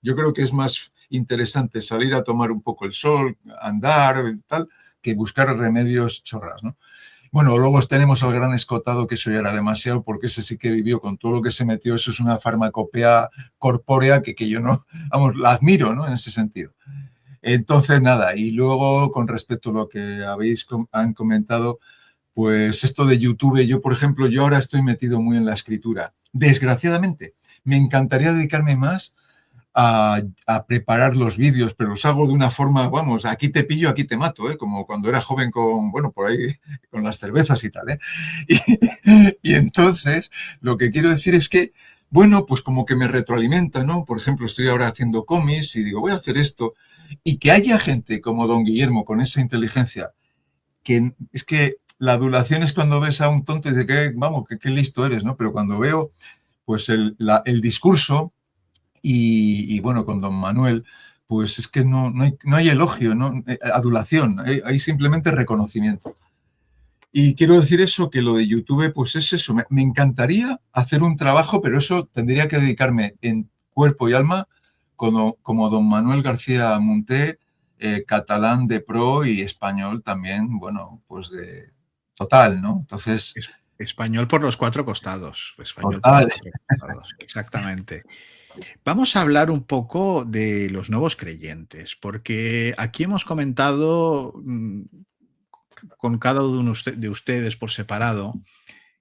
yo creo que es más interesante salir a tomar un poco el sol, andar, tal, que buscar remedios chorras, ¿no? Bueno, luego tenemos al gran Escotado, que eso ya era demasiado, porque ese sí que vivió con todo lo que se metió. Eso es una farmacopea corpórea que yo no, vamos, la admiro, ¿no? En ese sentido. Entonces, nada, y luego con respecto a lo que han comentado, pues esto de YouTube, yo, por ejemplo, yo ahora estoy metido muy en la escritura. Desgraciadamente, me encantaría dedicarme más a preparar los vídeos, pero los hago de una forma, vamos, aquí te pillo, aquí te mato, como cuando era joven con, bueno, por ahí, con las cervezas y tal, y entonces, lo que quiero decir es que, bueno, pues como que me retroalimenta, ¿no? Por ejemplo, estoy ahora haciendo cómics y digo, voy a hacer esto, y que haya gente como don Guillermo con esa inteligencia, que es que la adulación es cuando ves a un tonto y dices, vamos, qué listo eres, ¿no? Pero cuando veo, pues el discurso, y bueno, con don Manuel, pues es que no hay elogio, ¿no? Adulación, hay simplemente reconocimiento. Y quiero decir eso, que lo de YouTube, pues es eso. Me encantaría hacer un trabajo, pero eso tendría que dedicarme en cuerpo y alma como don Manuel García Munté, catalán de pro y español también, bueno, pues de total, ¿no? Entonces... Español por los cuatro costados. Español total. por los cuatro costados, exactamente. Vamos a hablar un poco de los nuevos creyentes, porque aquí hemos comentado con cada uno de ustedes por separado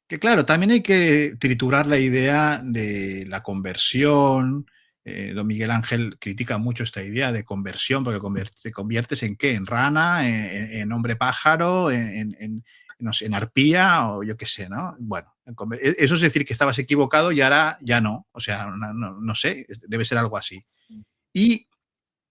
que, claro, también hay que triturar la idea de la conversión. Don Miguel Ángel critica mucho esta idea de conversión, porque te conviertes en qué, en rana, en hombre pájaro, no sé, en arpía o yo qué sé, ¿no? Bueno, eso es decir que estabas equivocado y ahora ya no. O sea, no sé, debe ser algo así. Y,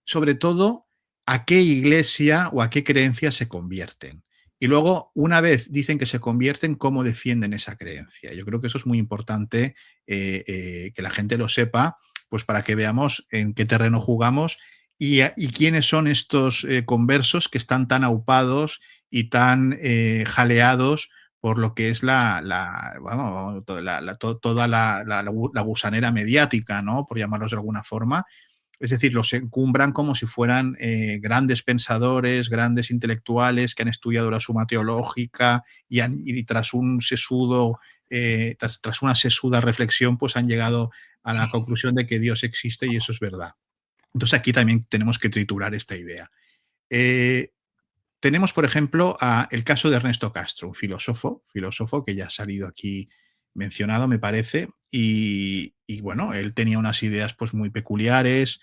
sobre todo, ¿a qué iglesia o a qué creencia se convierten? Y luego, una vez dicen que se convierten, ¿cómo defienden esa creencia? Yo creo que eso es muy importante que la gente lo sepa, pues para que veamos en qué terreno jugamos y quiénes son estos conversos que están tan aupados y tan jaleados por lo que es toda la gusanera mediática, ¿no? Por llamarlos de alguna forma. Es decir, los encumbran como si fueran grandes pensadores, grandes intelectuales que han estudiado la suma teológica y tras un sesudo, tras una sesuda reflexión, pues han llegado a la conclusión de que Dios existe y eso es verdad. Entonces aquí también tenemos que triturar esta idea. Tenemos, por ejemplo, el caso de Ernesto Castro, un filósofo que ya ha salido aquí mencionado, me parece, y bueno, él tenía unas ideas pues muy peculiares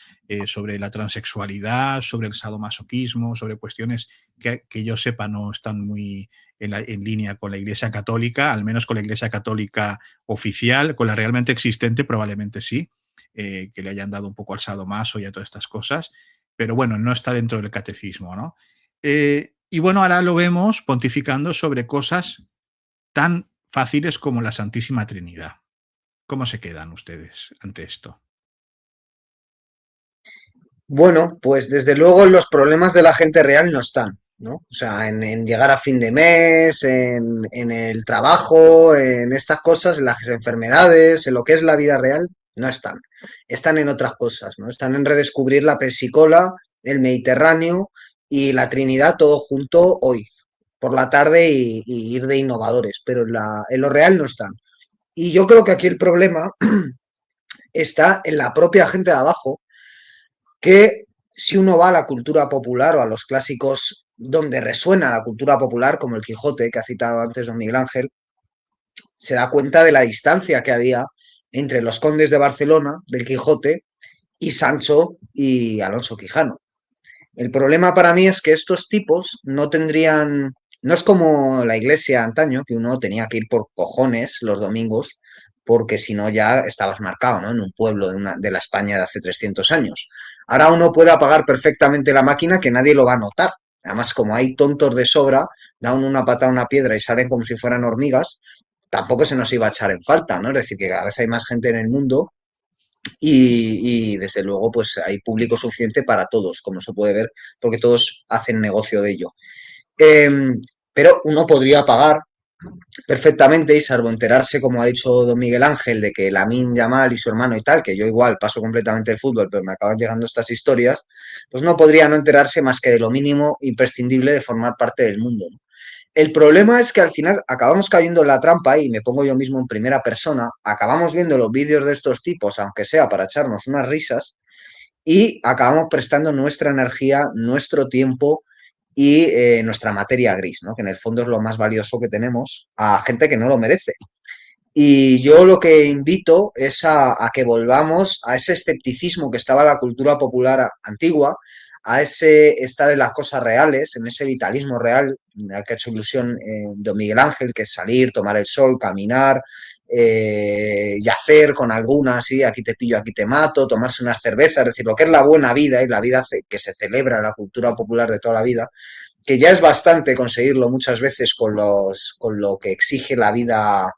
sobre la transexualidad, sobre el sadomasoquismo, sobre cuestiones que yo sepa no están muy en línea con la Iglesia Católica, al menos con la Iglesia Católica oficial, con la realmente existente probablemente sí, que le hayan dado un poco al sadomaso y a todas estas cosas, pero bueno, no está dentro del catecismo, ¿no? Y bueno, ahora lo vemos pontificando sobre cosas tan fáciles como la Santísima Trinidad. ¿Cómo se quedan ustedes ante esto? Bueno, pues desde luego los problemas de la gente real no están, ¿no? O sea, en llegar a fin de mes, en el trabajo, en estas cosas, en las enfermedades, en lo que es la vida real, no están. Están en otras cosas, ¿no? Están en redescubrir la Pensacola, el Mediterráneo y la Trinidad todo junto hoy, por la tarde y ir de innovadores, pero en lo real no están. Y yo creo que aquí el problema está en la propia gente de abajo, que si uno va a la cultura popular o a los clásicos donde resuena la cultura popular, como el Quijote, que ha citado antes don Miguel Ángel, se da cuenta de la distancia que había entre los condes de Barcelona, del Quijote, y Sancho y Alonso Quijano. El problema para mí es que estos tipos no tendrían, no es como la iglesia antaño, que uno tenía que ir por cojones los domingos, porque si no ya estabas marcado, ¿no? En un pueblo de la España de hace 300 años. Ahora uno puede apagar perfectamente la máquina que nadie lo va a notar. Además, como hay tontos de sobra, dan una patada a una piedra y salen como si fueran hormigas, tampoco se nos iba a echar en falta, ¿no? Es decir, que cada vez hay más gente en el mundo desde luego pues hay público suficiente para todos, como se puede ver, porque todos hacen negocio de ello. Eh, pero uno podría pagar perfectamente y salvo enterarse, como ha dicho don Miguel Ángel, de que Lamine Yamal y su hermano y tal, que yo igual paso completamente el fútbol, pero me acaban llegando estas historias, pues no podría no enterarse más que de lo mínimo imprescindible de formar parte del mundo, ¿no? El problema es que al final acabamos cayendo en la trampa y me pongo yo mismo en primera persona, acabamos viendo los vídeos de estos tipos, aunque sea para echarnos unas risas, y acabamos prestando nuestra energía, nuestro tiempo y nuestra materia gris, ¿no? Que en el fondo es lo más valioso que tenemos, a gente que no lo merece. Y yo lo que invito es a que volvamos a ese escepticismo que estaba en la cultura popular antigua, a ese estar en las cosas reales, en ese vitalismo real, al que ha hecho ilusión don Miguel Ángel, que es salir, tomar el sol, caminar, yacer con algunas, ¿sí? Aquí te pillo, aquí te mato, tomarse unas cervezas, es decir, lo que es la buena vida y la vida que se celebra en la cultura popular de toda la vida, que ya es bastante conseguirlo muchas veces con lo que exige la vida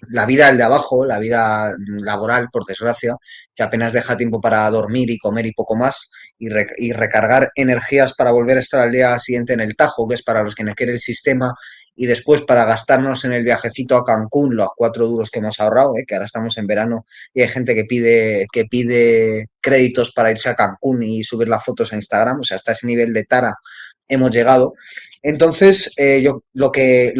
del de abajo, la vida laboral, por desgracia, que apenas deja tiempo para dormir y comer y poco más, y recargar energías para volver a estar al día siguiente en el Tajo, que es para los que no quiere el sistema, y después para gastarnos en el viajecito a Cancún los 4 duros que hemos ahorrado, que ahora estamos en verano y hay gente que pide créditos para irse a Cancún y subir las fotos a Instagram, o sea, hasta ese nivel de tara hemos llegado. Entonces, yo lo que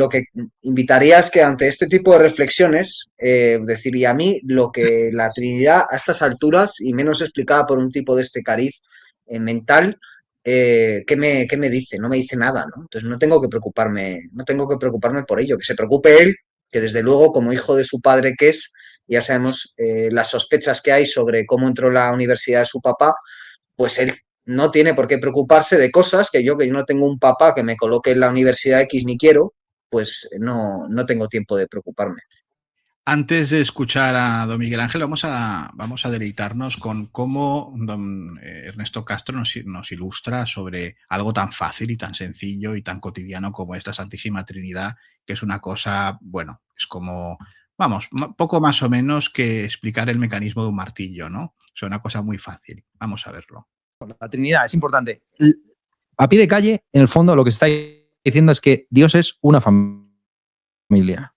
invitaría es que ante este tipo de reflexiones, deciría a mí lo que la Trinidad a estas alturas, y menos explicada por un tipo de este cariz mental, ¿qué me dice? No me dice nada, ¿no? Entonces no tengo que preocuparme por ello, que se preocupe él, que desde luego, como hijo de su padre que es, ya sabemos las sospechas que hay sobre cómo entró a la universidad de su papá, pues él no tiene por qué preocuparse de cosas que yo no tengo un papá que me coloque en la universidad X ni quiero, pues no tengo tiempo de preocuparme. Antes de escuchar a don Miguel Ángel, vamos a deleitarnos con cómo don Ernesto Castro nos ilustra sobre algo tan fácil y tan sencillo y tan cotidiano como es la Santísima Trinidad, que es una cosa, bueno, es como, vamos, poco más o menos que explicar el mecanismo de un martillo, ¿no? Es una cosa muy fácil. Vamos a verlo. La Trinidad es importante. A pie de calle, en el fondo, lo que se está diciendo es que Dios es una familia.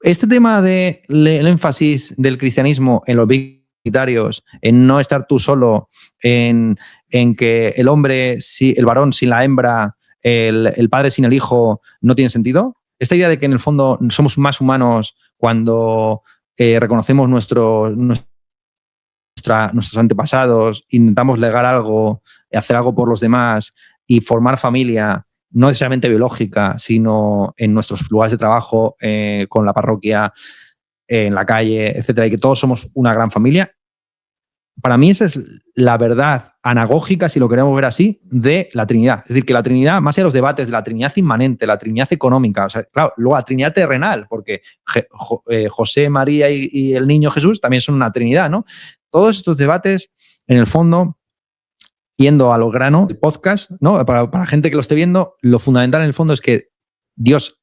Este tema del énfasis del cristianismo en los vicarios, en no estar tú solo, en que el hombre, el varón sin la hembra, el padre sin el hijo, no tiene sentido. Esta idea de que en el fondo somos más humanos cuando reconocemos nuestros antepasados, intentamos legar algo, hacer algo por los demás y formar familia no necesariamente biológica, sino en nuestros lugares de trabajo, con la parroquia, en la calle, etcétera, y que todos somos una gran familia. Para mí esa es la verdad anagógica, si lo queremos ver así, de la Trinidad. Es decir, que la Trinidad, más allá de los debates de la Trinidad inmanente, la Trinidad económica, o sea, claro, luego la Trinidad terrenal, porque José, María y el niño Jesús también son una Trinidad, ¿no? Todos estos debates, en el fondo, yendo a lo grano, el podcast, ¿no? Para la gente que lo esté viendo, lo fundamental en el fondo es que Dios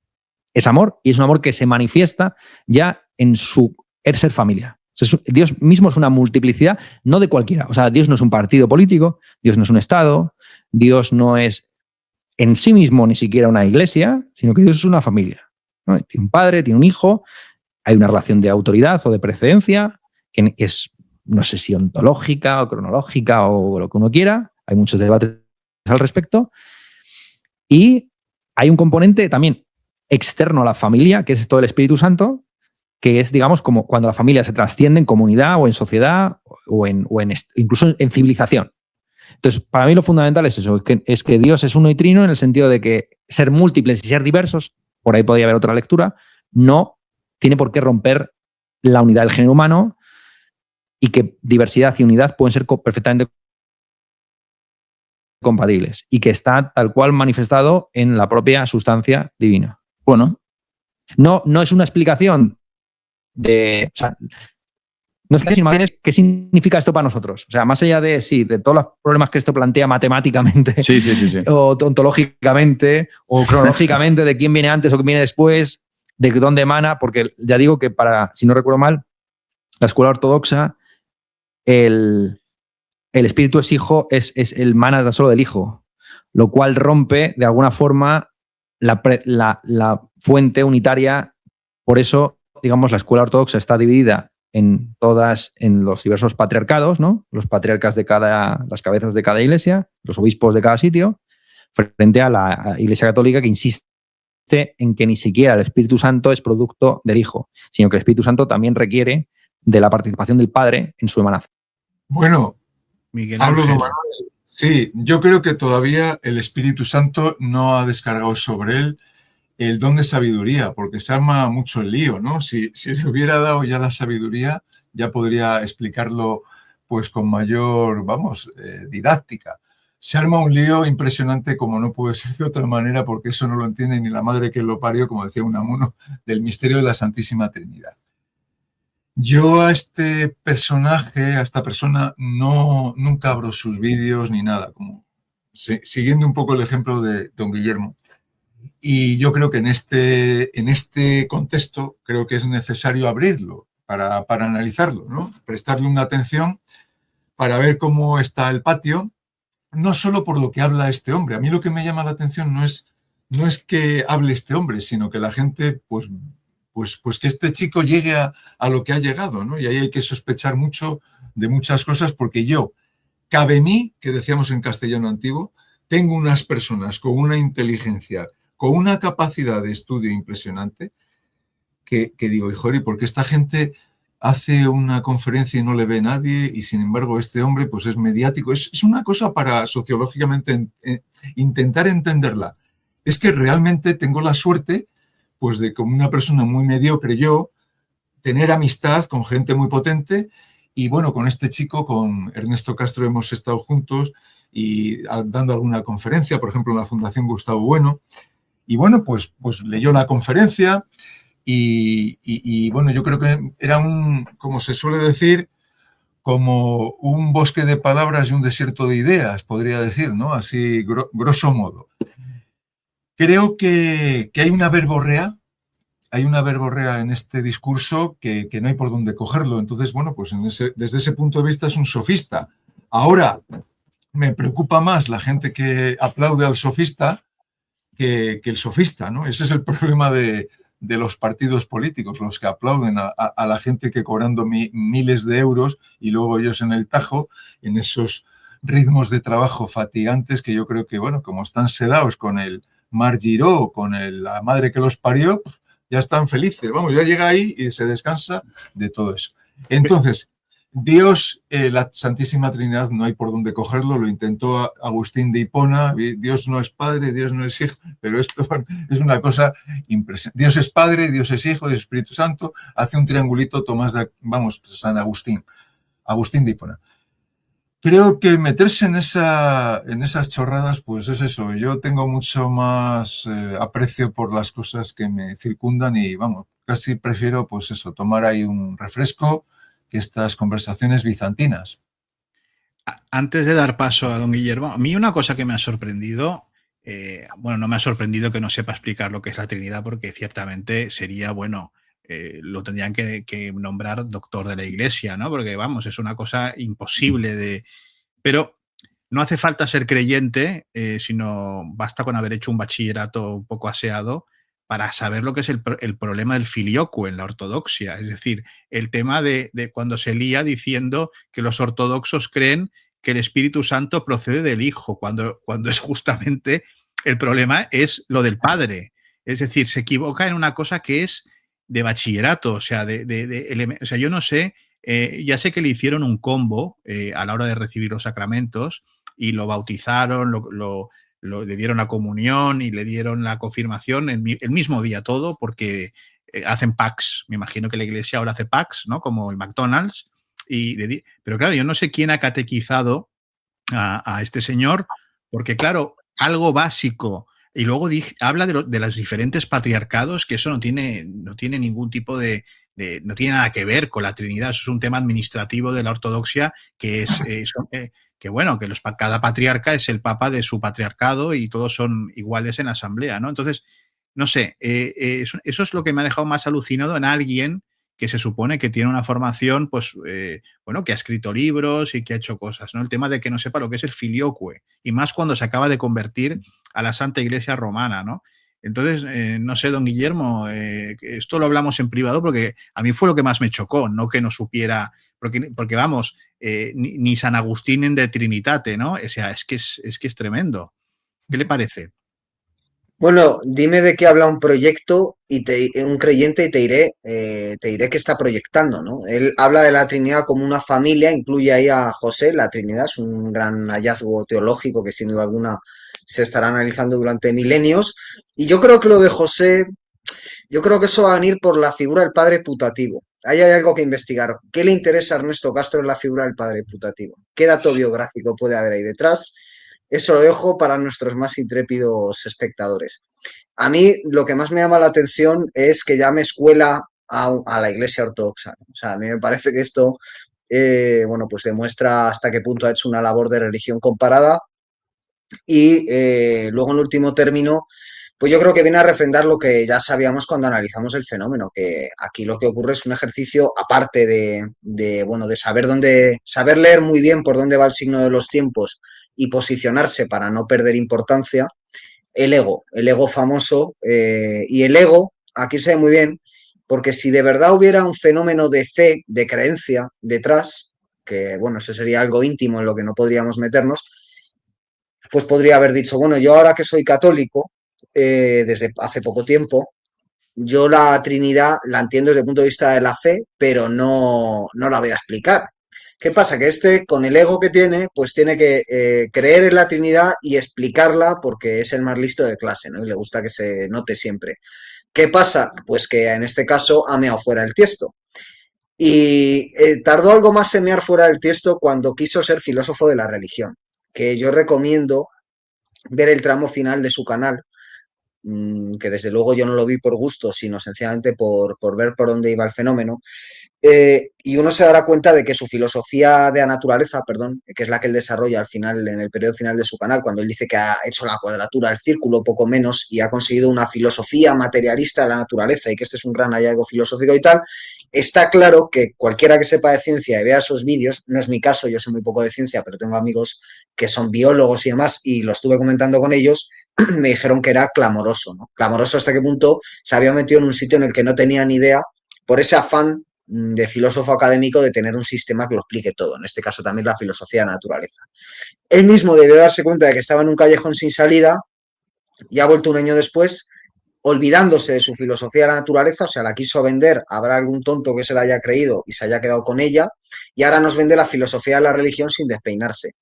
es amor y es un amor que se manifiesta ya en su ser familia. O sea, Dios mismo es una multiplicidad, no de cualquiera. O sea, Dios no es un partido político, Dios no es un Estado, Dios no es en sí mismo ni siquiera una iglesia, sino que Dios es una familia, ¿no? Tiene un padre, tiene un hijo, hay una relación de autoridad o de precedencia que es, no sé si ontológica o cronológica o lo que uno quiera. Hay muchos debates al respecto. Y hay un componente también externo a la familia, que es todo el Espíritu Santo, que es, digamos, como cuando la familia se trasciende en comunidad o en sociedad o incluso en civilización. Entonces, para mí lo fundamental es eso, es que Dios es uno y trino en el sentido de que ser múltiples y ser diversos, por ahí podría haber otra lectura, no tiene por qué romper la unidad del género humano y que diversidad y unidad pueden ser perfectamente compatibles y que está tal cual manifestado en la propia sustancia divina. Bueno, no es una explicación de... O sea, no es sino más bien es qué significa esto para nosotros. O sea, más allá de todos los problemas que esto plantea matemáticamente, sí. o ontológicamente, o cronológicamente, de quién viene antes o quién viene después, de dónde emana, porque ya digo que si no recuerdo mal, la escuela ortodoxa, el espíritu es hijo, es el mana solo del hijo, lo cual rompe de alguna forma la fuente unitaria. Por eso, digamos, la escuela ortodoxa está dividida en los diversos patriarcados, ¿no? Los patriarcas las cabezas de cada iglesia, los obispos de cada sitio, frente a la Iglesia Católica, que insiste en que ni siquiera el Espíritu Santo es producto del Hijo, sino que el Espíritu Santo también requiere de la participación del Padre en su emanación. Bueno, Miguel Pablo Ángel. Manuel, sí, yo creo que todavía el Espíritu Santo no ha descargado sobre él el don de sabiduría, porque se arma mucho el lío, ¿no? Si le hubiera dado ya la sabiduría, ya podría explicarlo pues con mayor, didáctica. Se arma un lío impresionante, como no puede ser de otra manera, porque eso no lo entiende ni la madre que lo parió, como decía Unamuno, del misterio de la Santísima Trinidad. Yo a este personaje, a esta persona, nunca abro sus vídeos ni nada, como siguiendo un poco el ejemplo de don Guillermo. Y yo creo que en este contexto creo que es necesario abrirlo para analizarlo, ¿no? Prestarle una atención para ver cómo está el patio, no solo por lo que habla este hombre. A mí lo que me llama la atención no es que hable este hombre, sino que la gente, pues que este chico llegue a lo que ha llegado, ¿no? Y ahí hay que sospechar mucho de muchas cosas, porque cabe mí, que decíamos en castellano antiguo, tengo unas personas con una inteligencia, con una capacidad de estudio impresionante, que digo, hijo, ¿y por qué esta gente hace una conferencia y no le ve nadie? Y sin embargo este hombre pues es mediático. Es una cosa para sociológicamente intentar entenderla. Es que realmente tengo la suerte pues de, como una persona muy mediocre yo, tener amistad con gente muy potente. Y bueno, con este chico, con Ernesto Castro, hemos estado juntos y dando alguna conferencia, por ejemplo, en la Fundación Gustavo Bueno. Y bueno, pues leyó la conferencia y bueno, yo creo que era como se suele decir, como un bosque de palabras y un desierto de ideas, podría decir, ¿no? Así, grosso modo. Creo que hay una verborrea en este discurso que no hay por dónde cogerlo. Entonces, bueno, pues desde ese punto de vista es un sofista. Ahora, me preocupa más la gente que aplaude al sofista que el sofista, ¿no? Ese es el problema de los partidos políticos, los que aplauden a la gente que cobrando miles de euros y luego ellos en el tajo, en esos ritmos de trabajo fatigantes que yo creo que, bueno, como están sedados con el Mar Giró, con la madre que los parió, ya están felices. Vamos, ya llega ahí y se descansa de todo eso. Entonces, Dios, la Santísima Trinidad, no hay por dónde cogerlo, lo intentó Agustín de Hipona, Dios no es Padre, Dios no es Hijo, pero esto es una cosa impresionante. Dios es Padre, Dios es Hijo, Dios es Espíritu Santo, hace un triangulito San Agustín, Agustín de Hipona. Creo que meterse en esas chorradas, pues es eso, yo tengo mucho más aprecio por las cosas que me circundan y, vamos, casi prefiero, pues eso, tomar ahí un refresco que estas conversaciones bizantinas. Antes de dar paso a don Guillermo, a mí una cosa que me ha sorprendido, bueno, no me ha sorprendido que no sepa explicar lo que es la Trinidad, porque ciertamente sería, bueno, lo tendrían que nombrar doctor de la Iglesia, ¿no? Porque, vamos, es una cosa imposible de... Pero no hace falta ser creyente, sino basta con haber hecho un bachillerato un poco aseado para saber lo que es el problema del filioque en la ortodoxia. Es decir, el tema de cuando se lía diciendo que los ortodoxos creen que el Espíritu Santo procede del Hijo, cuando es justamente el problema es lo del Padre. Es decir, se equivoca en una cosa que es de bachillerato, o sea, o sea, yo no sé, ya sé que le hicieron un combo a la hora de recibir los sacramentos y lo bautizaron, le dieron la comunión y le dieron la confirmación el mismo día todo, porque hacen packs. Me imagino que la Iglesia ahora hace packs, ¿no? Como el McDonald's. Pero claro, yo no sé quién ha catequizado a este señor, porque claro, algo básico. Y luego habla de los diferentes patriarcados, que eso no tiene ningún tipo no tiene nada que ver con la Trinidad. Eso es un tema administrativo de la ortodoxia que que bueno, que cada patriarca es el papa de su patriarcado y todos son iguales en la asamblea, ¿no? Entonces, no sé, eso es lo que me ha dejado más alucinado en alguien que se supone que tiene una formación, pues, bueno, que ha escrito libros y que ha hecho cosas, ¿no? El tema de que no sepa lo que es el filioque, y más cuando se acaba de convertir a la Santa Iglesia Romana, ¿no? Entonces, no sé, don Guillermo, esto lo hablamos en privado porque a mí fue lo que más me chocó, no que no supiera, porque vamos, ni San Agustín en De Trinitate, ¿no? O sea, es que es tremendo. ¿Qué le parece? Bueno, dime de qué habla un proyecto y un creyente y te diré qué está proyectando, ¿no? Él habla de la Trinidad como una familia, incluye ahí a José, la Trinidad es un gran hallazgo teológico que sin duda alguna se estará analizando durante milenios. Y yo creo que lo de José, yo creo que eso va a venir por la figura del padre putativo. Ahí hay algo que investigar. ¿Qué le interesa a Ernesto Castro en la figura del padre putativo? ¿Qué dato biográfico puede haber ahí detrás? Eso lo dejo para nuestros más intrépidos espectadores. A mí lo que más me llama la atención es que llame escuela a la Iglesia Ortodoxa. O sea, a mí me parece que esto, bueno, pues demuestra hasta qué punto ha hecho una labor de religión comparada. Y luego, en último término, pues yo creo que viene a refrendar lo que ya sabíamos cuando analizamos el fenómeno, que aquí lo que ocurre es un ejercicio, aparte bueno, de saber leer muy bien por dónde va el signo de los tiempos y posicionarse para no perder importancia, el ego famoso, y el ego, aquí se ve muy bien, porque si de verdad hubiera un fenómeno de fe, de creencia detrás, que bueno, eso sería algo íntimo en lo que no podríamos meternos, pues podría haber dicho, bueno, yo ahora que soy católico, desde hace poco tiempo, yo la Trinidad la entiendo desde el punto de vista de la fe, pero no la voy a explicar. ¿Qué pasa? Que con el ego que tiene, pues tiene que creer en la Trinidad y explicarla porque es el más listo de clase, ¿no? Y le gusta que se note siempre. ¿Qué pasa? Pues que en este caso ha meado fuera el tiesto. Y tardó algo más en mear fuera del tiesto cuando quiso ser filósofo de la religión, que yo recomiendo ver el tramo final de su canal, que desde luego yo no lo vi por gusto, sino sencillamente por ver por dónde iba el fenómeno. Y uno se dará cuenta de que su filosofía de la naturaleza, perdón, que es la que él desarrolla al final, en el periodo final de su canal, cuando él dice que ha hecho la cuadratura del círculo, poco menos, y ha conseguido una filosofía materialista de la naturaleza y que este es un gran hallazgo filosófico y tal, está claro que cualquiera que sepa de ciencia y vea esos vídeos, no es mi caso, yo sé muy poco de ciencia, pero tengo amigos que son biólogos y demás, y lo estuve comentando con ellos, me dijeron que era clamoroso, ¿no? Clamoroso hasta qué punto se había metido en un sitio en el que no tenía ni idea por ese afán de filósofo académico de tener un sistema que lo explique todo, en este caso también la filosofía de la naturaleza. Él mismo debió darse cuenta de que estaba en un callejón sin salida y ha vuelto un año después olvidándose de su filosofía de la naturaleza, o sea, la quiso vender, habrá algún tonto que se la haya creído y se haya quedado con ella, y ahora nos vende la filosofía de la religión sin despeinarse.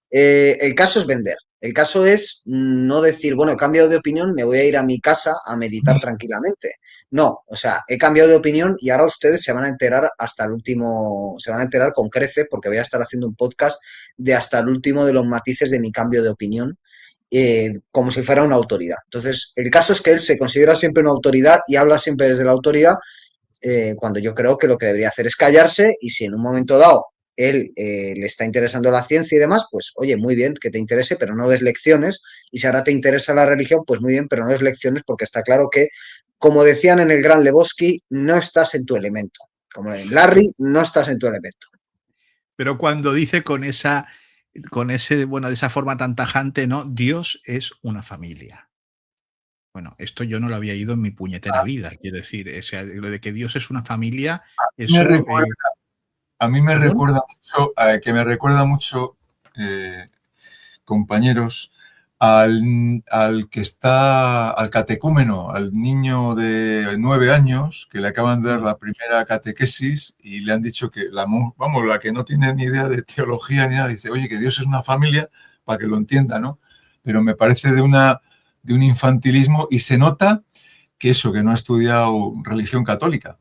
El caso es vender. El caso es no decir, bueno, he cambiado de opinión, me voy a ir a mi casa a meditar tranquilamente. No, o sea, he cambiado de opinión y ahora ustedes se van a enterar hasta el último, se van a enterar con creces porque voy a estar haciendo un podcast de hasta el último de los matices de mi cambio de opinión, como si fuera una autoridad. Entonces, el caso es que él se considera siempre una autoridad y habla siempre desde la autoridad, cuando yo creo que lo que debería hacer es callarse y si en un momento dado él le está interesando la ciencia y demás, pues oye, muy bien que te interese, pero no des lecciones. Y si ahora te interesa la religión, pues muy bien, pero no des lecciones porque está claro que, como decían en el Gran Lebowski, no estás en tu elemento. Como en Larry, no estás en tu elemento. Pero cuando dice con ese, bueno, de esa forma tan tajante, ¿no? Dios es una familia. Bueno, esto yo no lo había ido en mi puñetera vida, quiero decir, o sea, lo de que Dios es una familia, eso... A mí me ¿Perdón? recuerda mucho, me recuerda mucho, compañeros, al que está, al catecúmeno, al niño de 9 años, que le acaban de dar la primera catequesis y le han dicho que, la que no tiene ni idea de teología ni nada, dice, oye, que Dios es una familia, para que lo entienda, ¿no? Pero me parece de un infantilismo y se nota que eso, que no ha estudiado religión católica.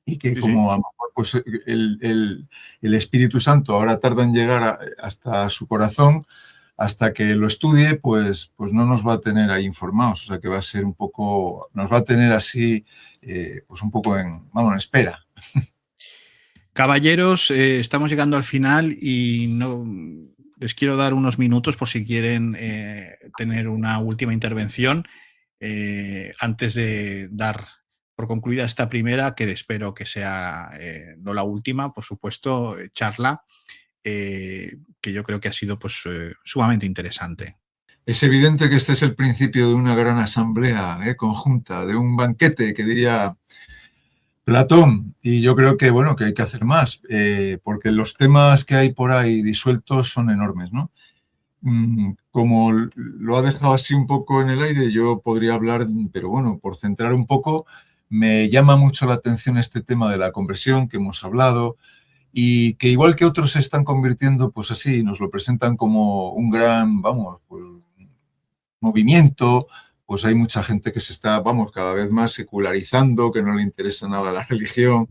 Y que como a lo mejor pues, el Espíritu Santo ahora tarda en llegar hasta su corazón, hasta que lo estudie, pues no nos va a tener ahí informados. O sea que va a ser un poco, nos va a tener así, pues un poco en espera. Caballeros, estamos llegando al final y no les quiero dar unos minutos por si quieren tener una última intervención antes de dar por concluida esta primera, que espero que sea no la última, por supuesto, charla, que yo creo que ha sido pues sumamente interesante. Es evidente que este es el principio de una gran asamblea conjunta, de un banquete, que diría Platón, y yo creo que, bueno, que hay que hacer más, porque los temas que hay por ahí disueltos son enormes, ¿no? Como lo ha dejado así un poco en el aire, yo podría hablar, pero bueno, por centrar un poco, me llama mucho la atención este tema de la conversión que hemos hablado y que igual que otros se están convirtiendo, pues así, nos lo presentan como un gran, pues, movimiento, pues hay mucha gente que se está, cada vez más secularizando, que no le interesa nada la religión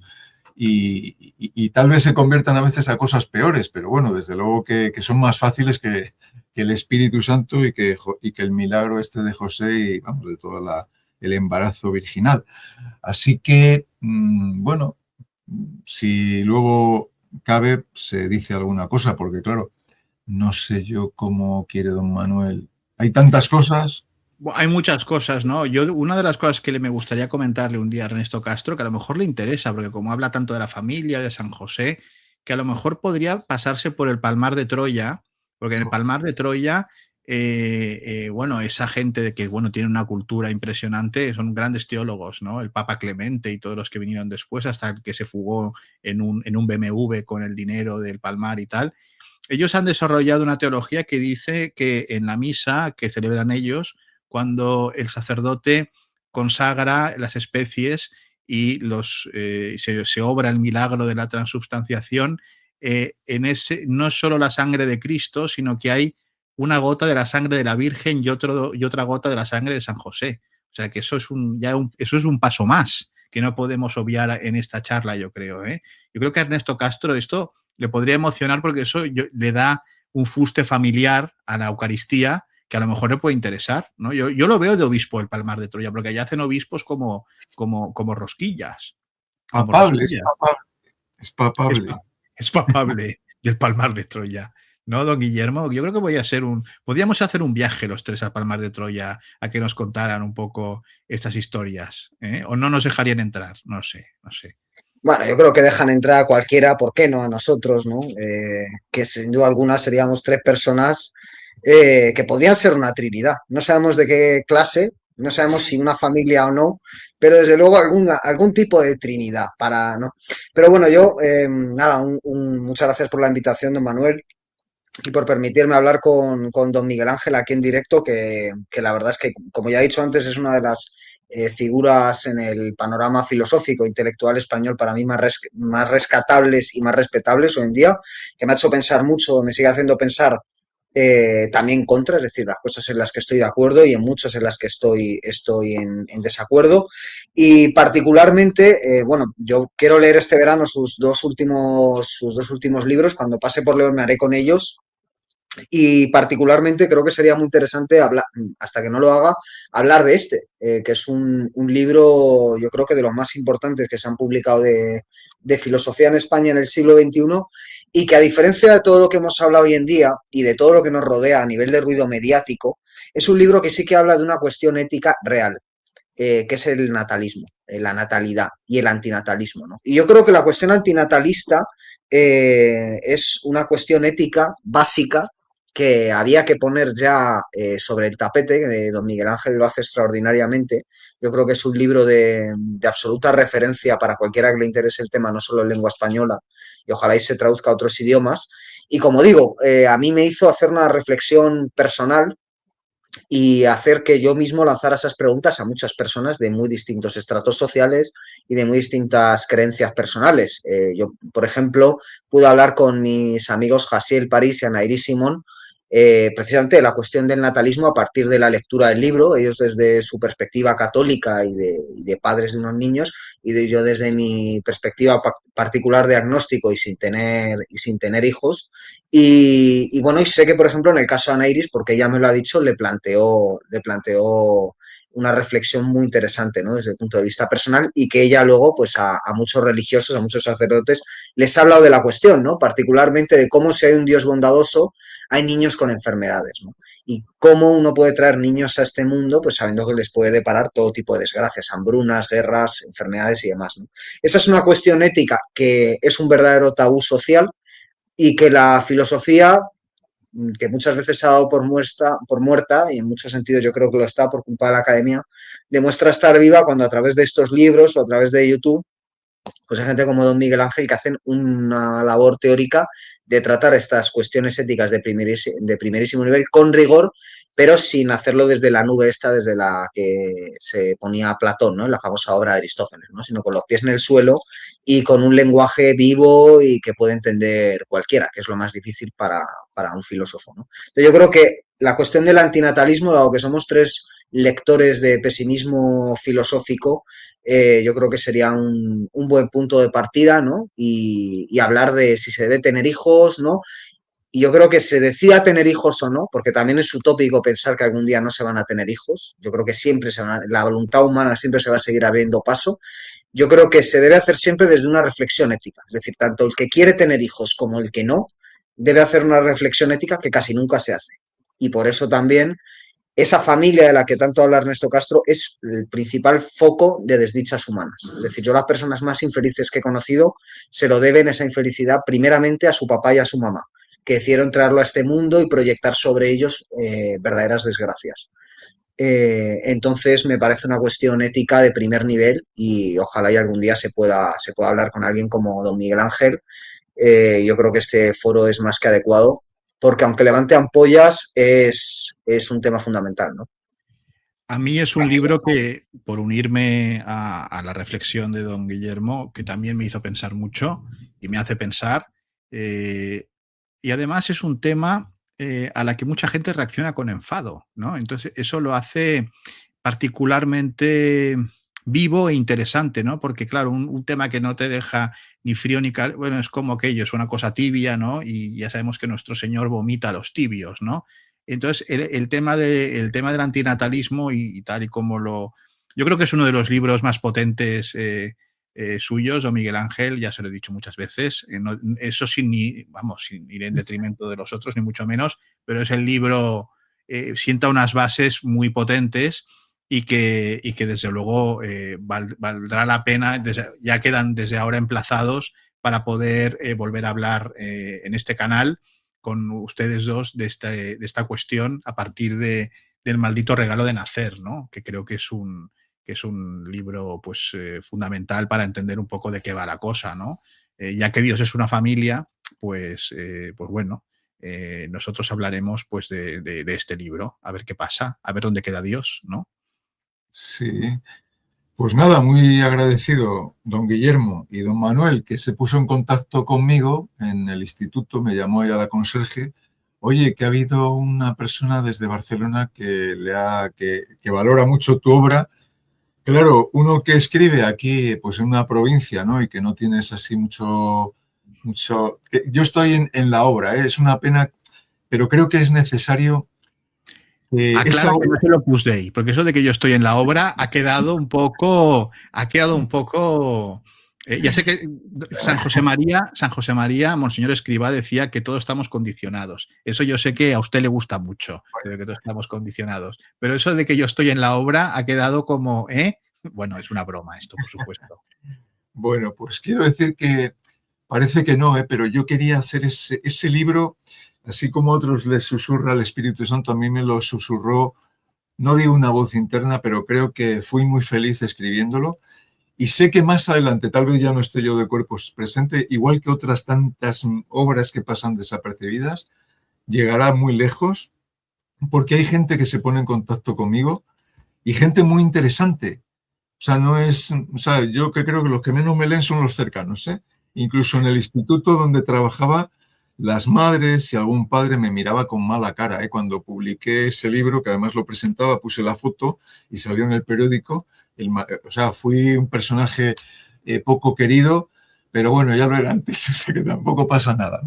y tal vez se conviertan a veces a cosas peores, pero bueno, desde luego que son más fáciles que el Espíritu Santo y que el milagro este de José y de todo el embarazo virginal. Así que, bueno, si luego cabe, se dice alguna cosa, porque claro, no sé yo cómo quiere don Manuel. Hay tantas cosas. Hay muchas cosas, ¿no? Una de las cosas que me gustaría comentarle un día a Ernesto Castro, que a lo mejor le interesa, porque como habla tanto de la familia, de San José, que a lo mejor podría pasarse por el Palmar de Troya, porque en el Palmar de Troya, bueno, esa gente que, bueno, tiene una cultura impresionante, son grandes teólogos, ¿no? El Papa Clemente y todos los que vinieron después, hasta el que se fugó en un BMW con el dinero del Palmar y tal. Ellos han desarrollado una teología que dice que en la misa que celebran ellos, cuando el sacerdote consagra las especies y se obra el milagro de la transubstanciación, no es solo la sangre de Cristo, sino que hay una gota de la sangre de la Virgen y otra gota de la sangre de San José. O sea que eso es un paso más que no podemos obviar en esta charla, yo creo. Yo creo que a Ernesto Castro esto le podría emocionar porque eso le da un fuste familiar a la Eucaristía que a lo mejor le puede interesar, ¿no? Yo lo veo de obispo el Palmar de Troya, porque allá hacen obispos como rosquillas. Papable, es papable. Es papable del Palmar de Troya. ¿No, don Guillermo? Yo creo que podríamos hacer un viaje los tres al Palmar de Troya a que nos contaran un poco estas historias, ¿eh? ¿O no nos dejarían entrar? No sé. Bueno, yo creo que dejan entrar a cualquiera, ¿por qué no a nosotros, no? Que sin duda alguna seríamos 3 personas que podrían ser una trinidad. No sabemos de qué clase, no sabemos si una familia o no, pero desde luego algún tipo de trinidad para, ¿no? Pero bueno, yo, nada, muchas gracias por la invitación, don Manuel, y por permitirme hablar con don Miguel Ángel aquí en directo, que la verdad es que, como ya he dicho antes, es una de las figuras en el panorama filosófico, intelectual español para mí más rescatables y más respetables hoy en día, que me ha hecho pensar mucho, me sigue haciendo pensar también contra, es decir, las cosas en las que estoy de acuerdo y en muchas en las que estoy en desacuerdo. Y particularmente, bueno, yo quiero leer este verano sus dos últimos libros. Cuando pase por León me haré con ellos. Y particularmente creo que sería muy interesante hablar, hasta que no lo haga, hablar de este, que es un libro, yo creo que de los más importantes que se han publicado de filosofía en España en el siglo XXI, y que a diferencia de todo lo que hemos hablado hoy en día y de todo lo que nos rodea a nivel de ruido mediático, es un libro que sí que habla de una cuestión ética real, que es el natalismo, la natalidad y el antinatalismo, ¿no? Y yo creo que la cuestión antinatalista es una cuestión ética básica que había que poner ya sobre el tapete, que don Miguel Ángel lo hace extraordinariamente. Yo creo que es un libro de absoluta referencia para cualquiera que le interese el tema, no solo en lengua española, y ojalá y se traduzca a otros idiomas. Y como digo, a mí me hizo hacer una reflexión personal y hacer que yo mismo lanzara esas preguntas a muchas personas de muy distintos estratos sociales y de muy distintas creencias personales. Yo, por ejemplo, pude hablar con mis amigos Jasiel París y Anaïri Simón precisamente de la cuestión del natalismo a partir de la lectura del libro, ellos desde su perspectiva católica y de padres de unos niños, yo desde mi perspectiva particular de agnóstico y sin tener hijos. Y bueno, y sé que, por ejemplo, en el caso de Anairis, porque ella me lo ha dicho, le planteó una reflexión muy interesante, ¿no? Desde el punto de vista personal, y que ella luego, pues a muchos religiosos, a muchos sacerdotes, les ha hablado de la cuestión, ¿no? Particularmente de cómo, si hay un Dios bondadoso, hay niños con enfermedades, ¿no? Y cómo uno puede traer niños a este mundo, pues sabiendo que les puede deparar todo tipo de desgracias, hambrunas, guerras, enfermedades y demás, ¿no? Esa es una cuestión ética que es un verdadero tabú social, y que la filosofía, que muchas veces se ha dado por muerta, y en muchos sentidos yo creo que lo está por culpa de la academia, demuestra estar viva cuando a través de estos libros o a través de YouTube, pues hay gente como don Miguel Ángel que hacen una labor teórica de tratar estas cuestiones éticas de primerísimo nivel con rigor, pero sin hacerlo desde la nube esta, desde la que se ponía Platón, ¿no? En la famosa obra de Aristófanes, ¿no? Sino con los pies en el suelo y con un lenguaje vivo y que puede entender cualquiera, que es lo más difícil para un filósofo, ¿no? Entonces yo creo que la cuestión del antinatalismo, dado que somos tres lectores de pesimismo filosófico, yo creo que sería un buen punto de partida, ¿no? Y hablar de si se debe tener hijos, ¿no? Y yo creo que se decida tener hijos o no, porque también es utópico pensar que algún día no se van a tener hijos. Yo creo que siempre la voluntad humana siempre se va a seguir abriendo paso. Yo creo que se debe hacer siempre desde una reflexión ética. Es decir, tanto el que quiere tener hijos como el que no, debe hacer una reflexión ética que casi nunca se hace. Y por eso también esa familia de la que tanto habla Ernesto Castro es el principal foco de desdichas humanas. Es decir, yo las personas más infelices que he conocido se lo deben esa infelicidad primeramente a su papá y a su mamá, que decidieron traerlo a este mundo y proyectar sobre ellos verdaderas desgracias. Entonces me parece una cuestión ética de primer nivel, y ojalá y algún día se pueda hablar con alguien como don Miguel Ángel. Yo creo que este foro es más que adecuado, porque aunque levante ampollas, es un tema fundamental, ¿no? A mí es un libro que, por unirme a la reflexión de don Guillermo, que también me hizo pensar mucho y me hace pensar, y además es un tema a la que mucha gente reacciona con enfado, ¿no? Entonces eso lo hace particularmente vivo e interesante, ¿no? Porque claro, un tema que no te deja ni frío ni calor, bueno, es como aquello, es una cosa tibia, ¿no? Y ya sabemos que nuestro Señor vomita a los tibios, ¿no? Entonces, el tema del antinatalismo y tal y como lo... Yo creo que es uno de los libros más potentes suyos, o Miguel Ángel, ya se lo he dicho muchas veces, no, eso sin ir en detrimento de los otros, ni mucho menos, pero es el libro, sienta unas bases muy potentes y que desde luego valdrá la pena, ya quedan desde ahora emplazados para poder volver a hablar en este canal con ustedes dos de esta cuestión a partir del maldito regalo de nacer, ¿no? Que creo que es un libro pues fundamental para entender un poco de qué va la cosa, ¿no? Ya que Dios es una familia, pues bueno, nosotros hablaremos pues de este libro, a ver qué pasa, a ver dónde queda Dios, ¿no? Sí, Pues nada, muy agradecido don Guillermo y don Manuel, que se puso en contacto conmigo en el instituto, me llamó ella la conserje. Oye, que ha habido una persona desde Barcelona que valora mucho tu obra. Claro, uno que escribe aquí, pues en una provincia, ¿no? Y que no tienes así mucho. Yo estoy en la obra, ¿eh? Es una pena, pero creo que es necesario. Aclara que no es el Opus Dei, porque eso de que yo estoy en la obra ha quedado un poco. Ya sé que San José María, Monseñor Escrivá decía que todos estamos condicionados. Eso yo sé que a usted le gusta mucho, de que todos estamos condicionados. Pero eso de que yo estoy en la obra ha quedado como, Bueno, es una broma esto, por supuesto. Bueno, pues quiero decir que parece que no, pero yo quería hacer ese libro, así como a otros les susurra el Espíritu Santo, a mí me lo susurró, no digo una voz interna, pero creo que fui muy feliz escribiéndolo. Y sé que más adelante, tal vez ya no esté yo de cuerpo presente, igual que otras tantas obras que pasan desapercibidas, llegará muy lejos, porque hay gente que se pone en contacto conmigo y gente muy interesante. O sea, no es, o sea, yo que creo que los que menos me leen son los cercanos, ¿eh? Incluso en el instituto donde trabajaba, las madres y algún padre me miraba con mala cara, ¿eh? Cuando publiqué ese libro, que además lo presentaba, puse la foto y salió en el periódico. O sea, fui un personaje poco querido, pero bueno, ya lo era antes, o sea que tampoco pasa nada.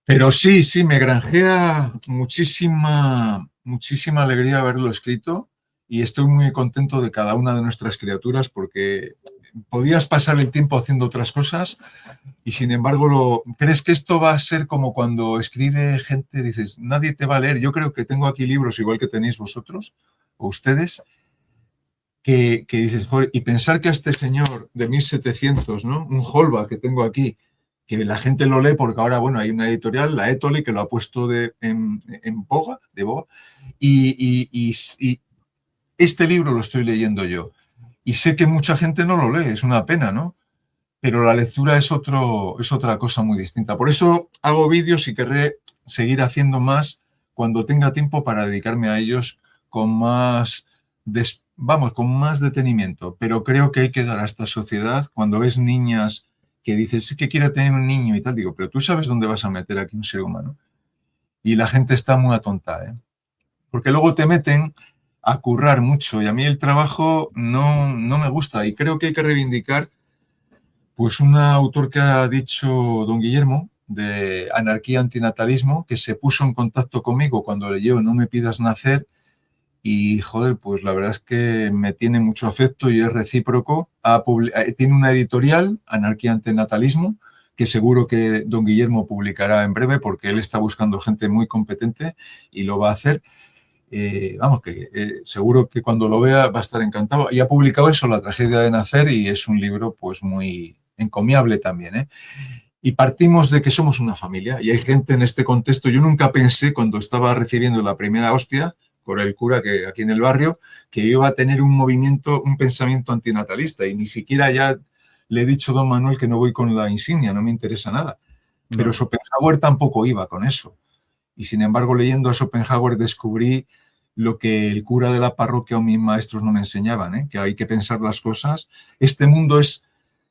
Pero sí, me granjea muchísima alegría haberlo escrito y estoy muy contento de cada una de nuestras criaturas porque podías pasar el tiempo haciendo otras cosas y sin embargo crees que esto va a ser como cuando escribe gente, dices, nadie te va a leer. Yo creo que tengo aquí libros igual que tenéis vosotros o ustedes, que dices, joder, y pensar que a este señor de 1700, ¿no? Un Holba que tengo aquí, que la gente lo lee porque ahora, bueno, hay una editorial, la Etoli, que lo ha puesto en boga, y este libro lo estoy leyendo yo. Y sé que mucha gente no lo lee, es una pena, ¿no? Pero la lectura es otra cosa muy distinta. Por eso hago vídeos y querré seguir haciendo más cuando tenga tiempo para dedicarme a ellos con más detenimiento. Pero creo que hay que dar a esta sociedad, cuando ves niñas que dices, es que quiero tener un niño y tal, digo, pero tú sabes dónde vas a meter aquí un ser humano. Y la gente está muy atonta, ¿eh? Porque luego te meten a currar mucho y a mí el trabajo no me gusta y creo que hay que reivindicar pues un autor que ha dicho don Guillermo de Anarquía Antinatalismo, que se puso en contacto conmigo cuando leyó No me pidas nacer y, joder, pues la verdad es que me tiene mucho afecto y es recíproco. Tiene una editorial, Anarquía Antinatalismo, que seguro que don Guillermo publicará en breve porque él está buscando gente muy competente y lo va a hacer. Seguro que cuando lo vea va a estar encantado. Y ha publicado eso, La tragedia de nacer, y es un libro pues muy encomiable también, ¿eh? Y partimos de que somos una familia y hay gente en este contexto. Yo nunca pensé cuando estaba recibiendo la primera hostia por el cura que aquí en el barrio, que iba a tener un pensamiento antinatalista y ni siquiera ya le he dicho a don Manuel que no voy con la insignia, no me interesa nada. Pero no. Schopenhauer tampoco iba con eso. Y sin embargo, leyendo a Schopenhauer descubrí lo que el cura de la parroquia o mis maestros no me enseñaban, ¿eh? Que hay que pensar las cosas. Este mundo es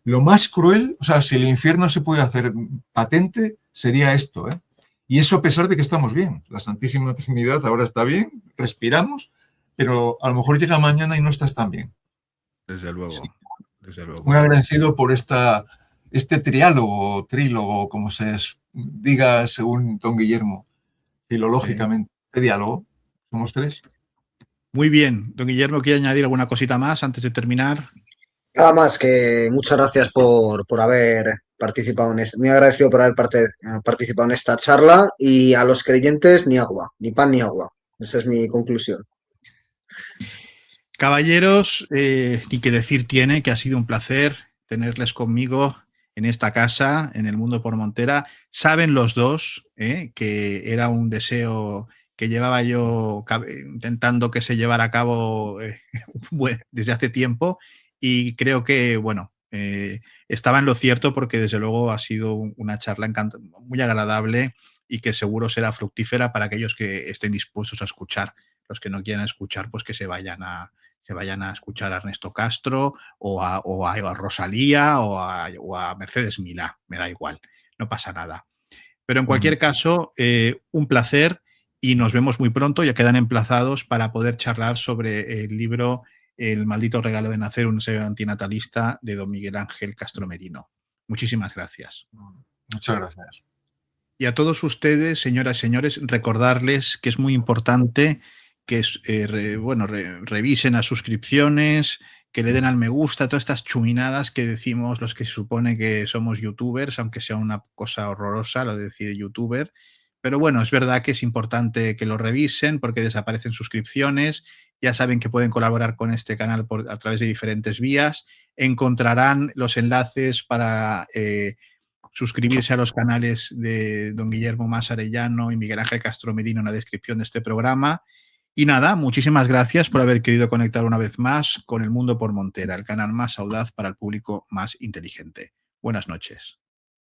lo más cruel, o sea, si el infierno se puede hacer patente, sería esto, ¿eh? Y eso a pesar de que estamos bien. La Santísima Trinidad ahora está bien, respiramos, pero a lo mejor llega mañana y no estás tan bien. Desde luego, sí. Desde luego. Muy agradecido por este trílogo, como se diga según don Guillermo, filológicamente. ¿Qué diálogo? ¿Somos tres? Muy bien. Don Guillermo, ¿quiere añadir alguna cosita más antes de terminar? Nada más que muchas gracias por haber participado en esto. Muy agradecido por haber participado en esta charla y a los creyentes ni agua, ni pan ni agua. Esa es mi conclusión. Caballeros, ni que decir tiene que ha sido un placer tenerles conmigo en esta casa, en el Mundo por Montera. Saben los dos que era un deseo que llevaba yo intentando que se llevara a cabo desde hace tiempo y creo que, bueno, estaba en lo cierto porque desde luego ha sido una charla muy agradable y que seguro será fructífera para aquellos que estén dispuestos a escuchar. Los que no quieran escuchar, pues que se vayan se vayan a escuchar a Ernesto Castro o a Rosalía o a Mercedes Milá, me da igual, no pasa nada. Pero en cualquier caso, un placer y nos vemos muy pronto. Ya quedan emplazados para poder charlar sobre el libro El maldito regalo de nacer, un ensayo antinatalista de don Miguel Ángel Castro Merino. Muchísimas gracias. Muchas gracias. Y a todos ustedes, señoras y señores, recordarles que es muy importante que revisen las suscripciones, que le den al me gusta, todas estas chuminadas que decimos los que se supone que somos youtubers, aunque sea una cosa horrorosa lo de decir youtuber. Pero bueno, es verdad que es importante que lo revisen porque desaparecen suscripciones. Ya saben que pueden colaborar con este canal a través de diferentes vías. Encontrarán los enlaces para suscribirse a los canales de don Guillermo Mas Arellano y Miguel Ángel Castro Merino en la descripción de este programa. Y nada, muchísimas gracias por haber querido conectar una vez más con El Mundo por Montera, el canal más audaz para el público más inteligente. Buenas noches.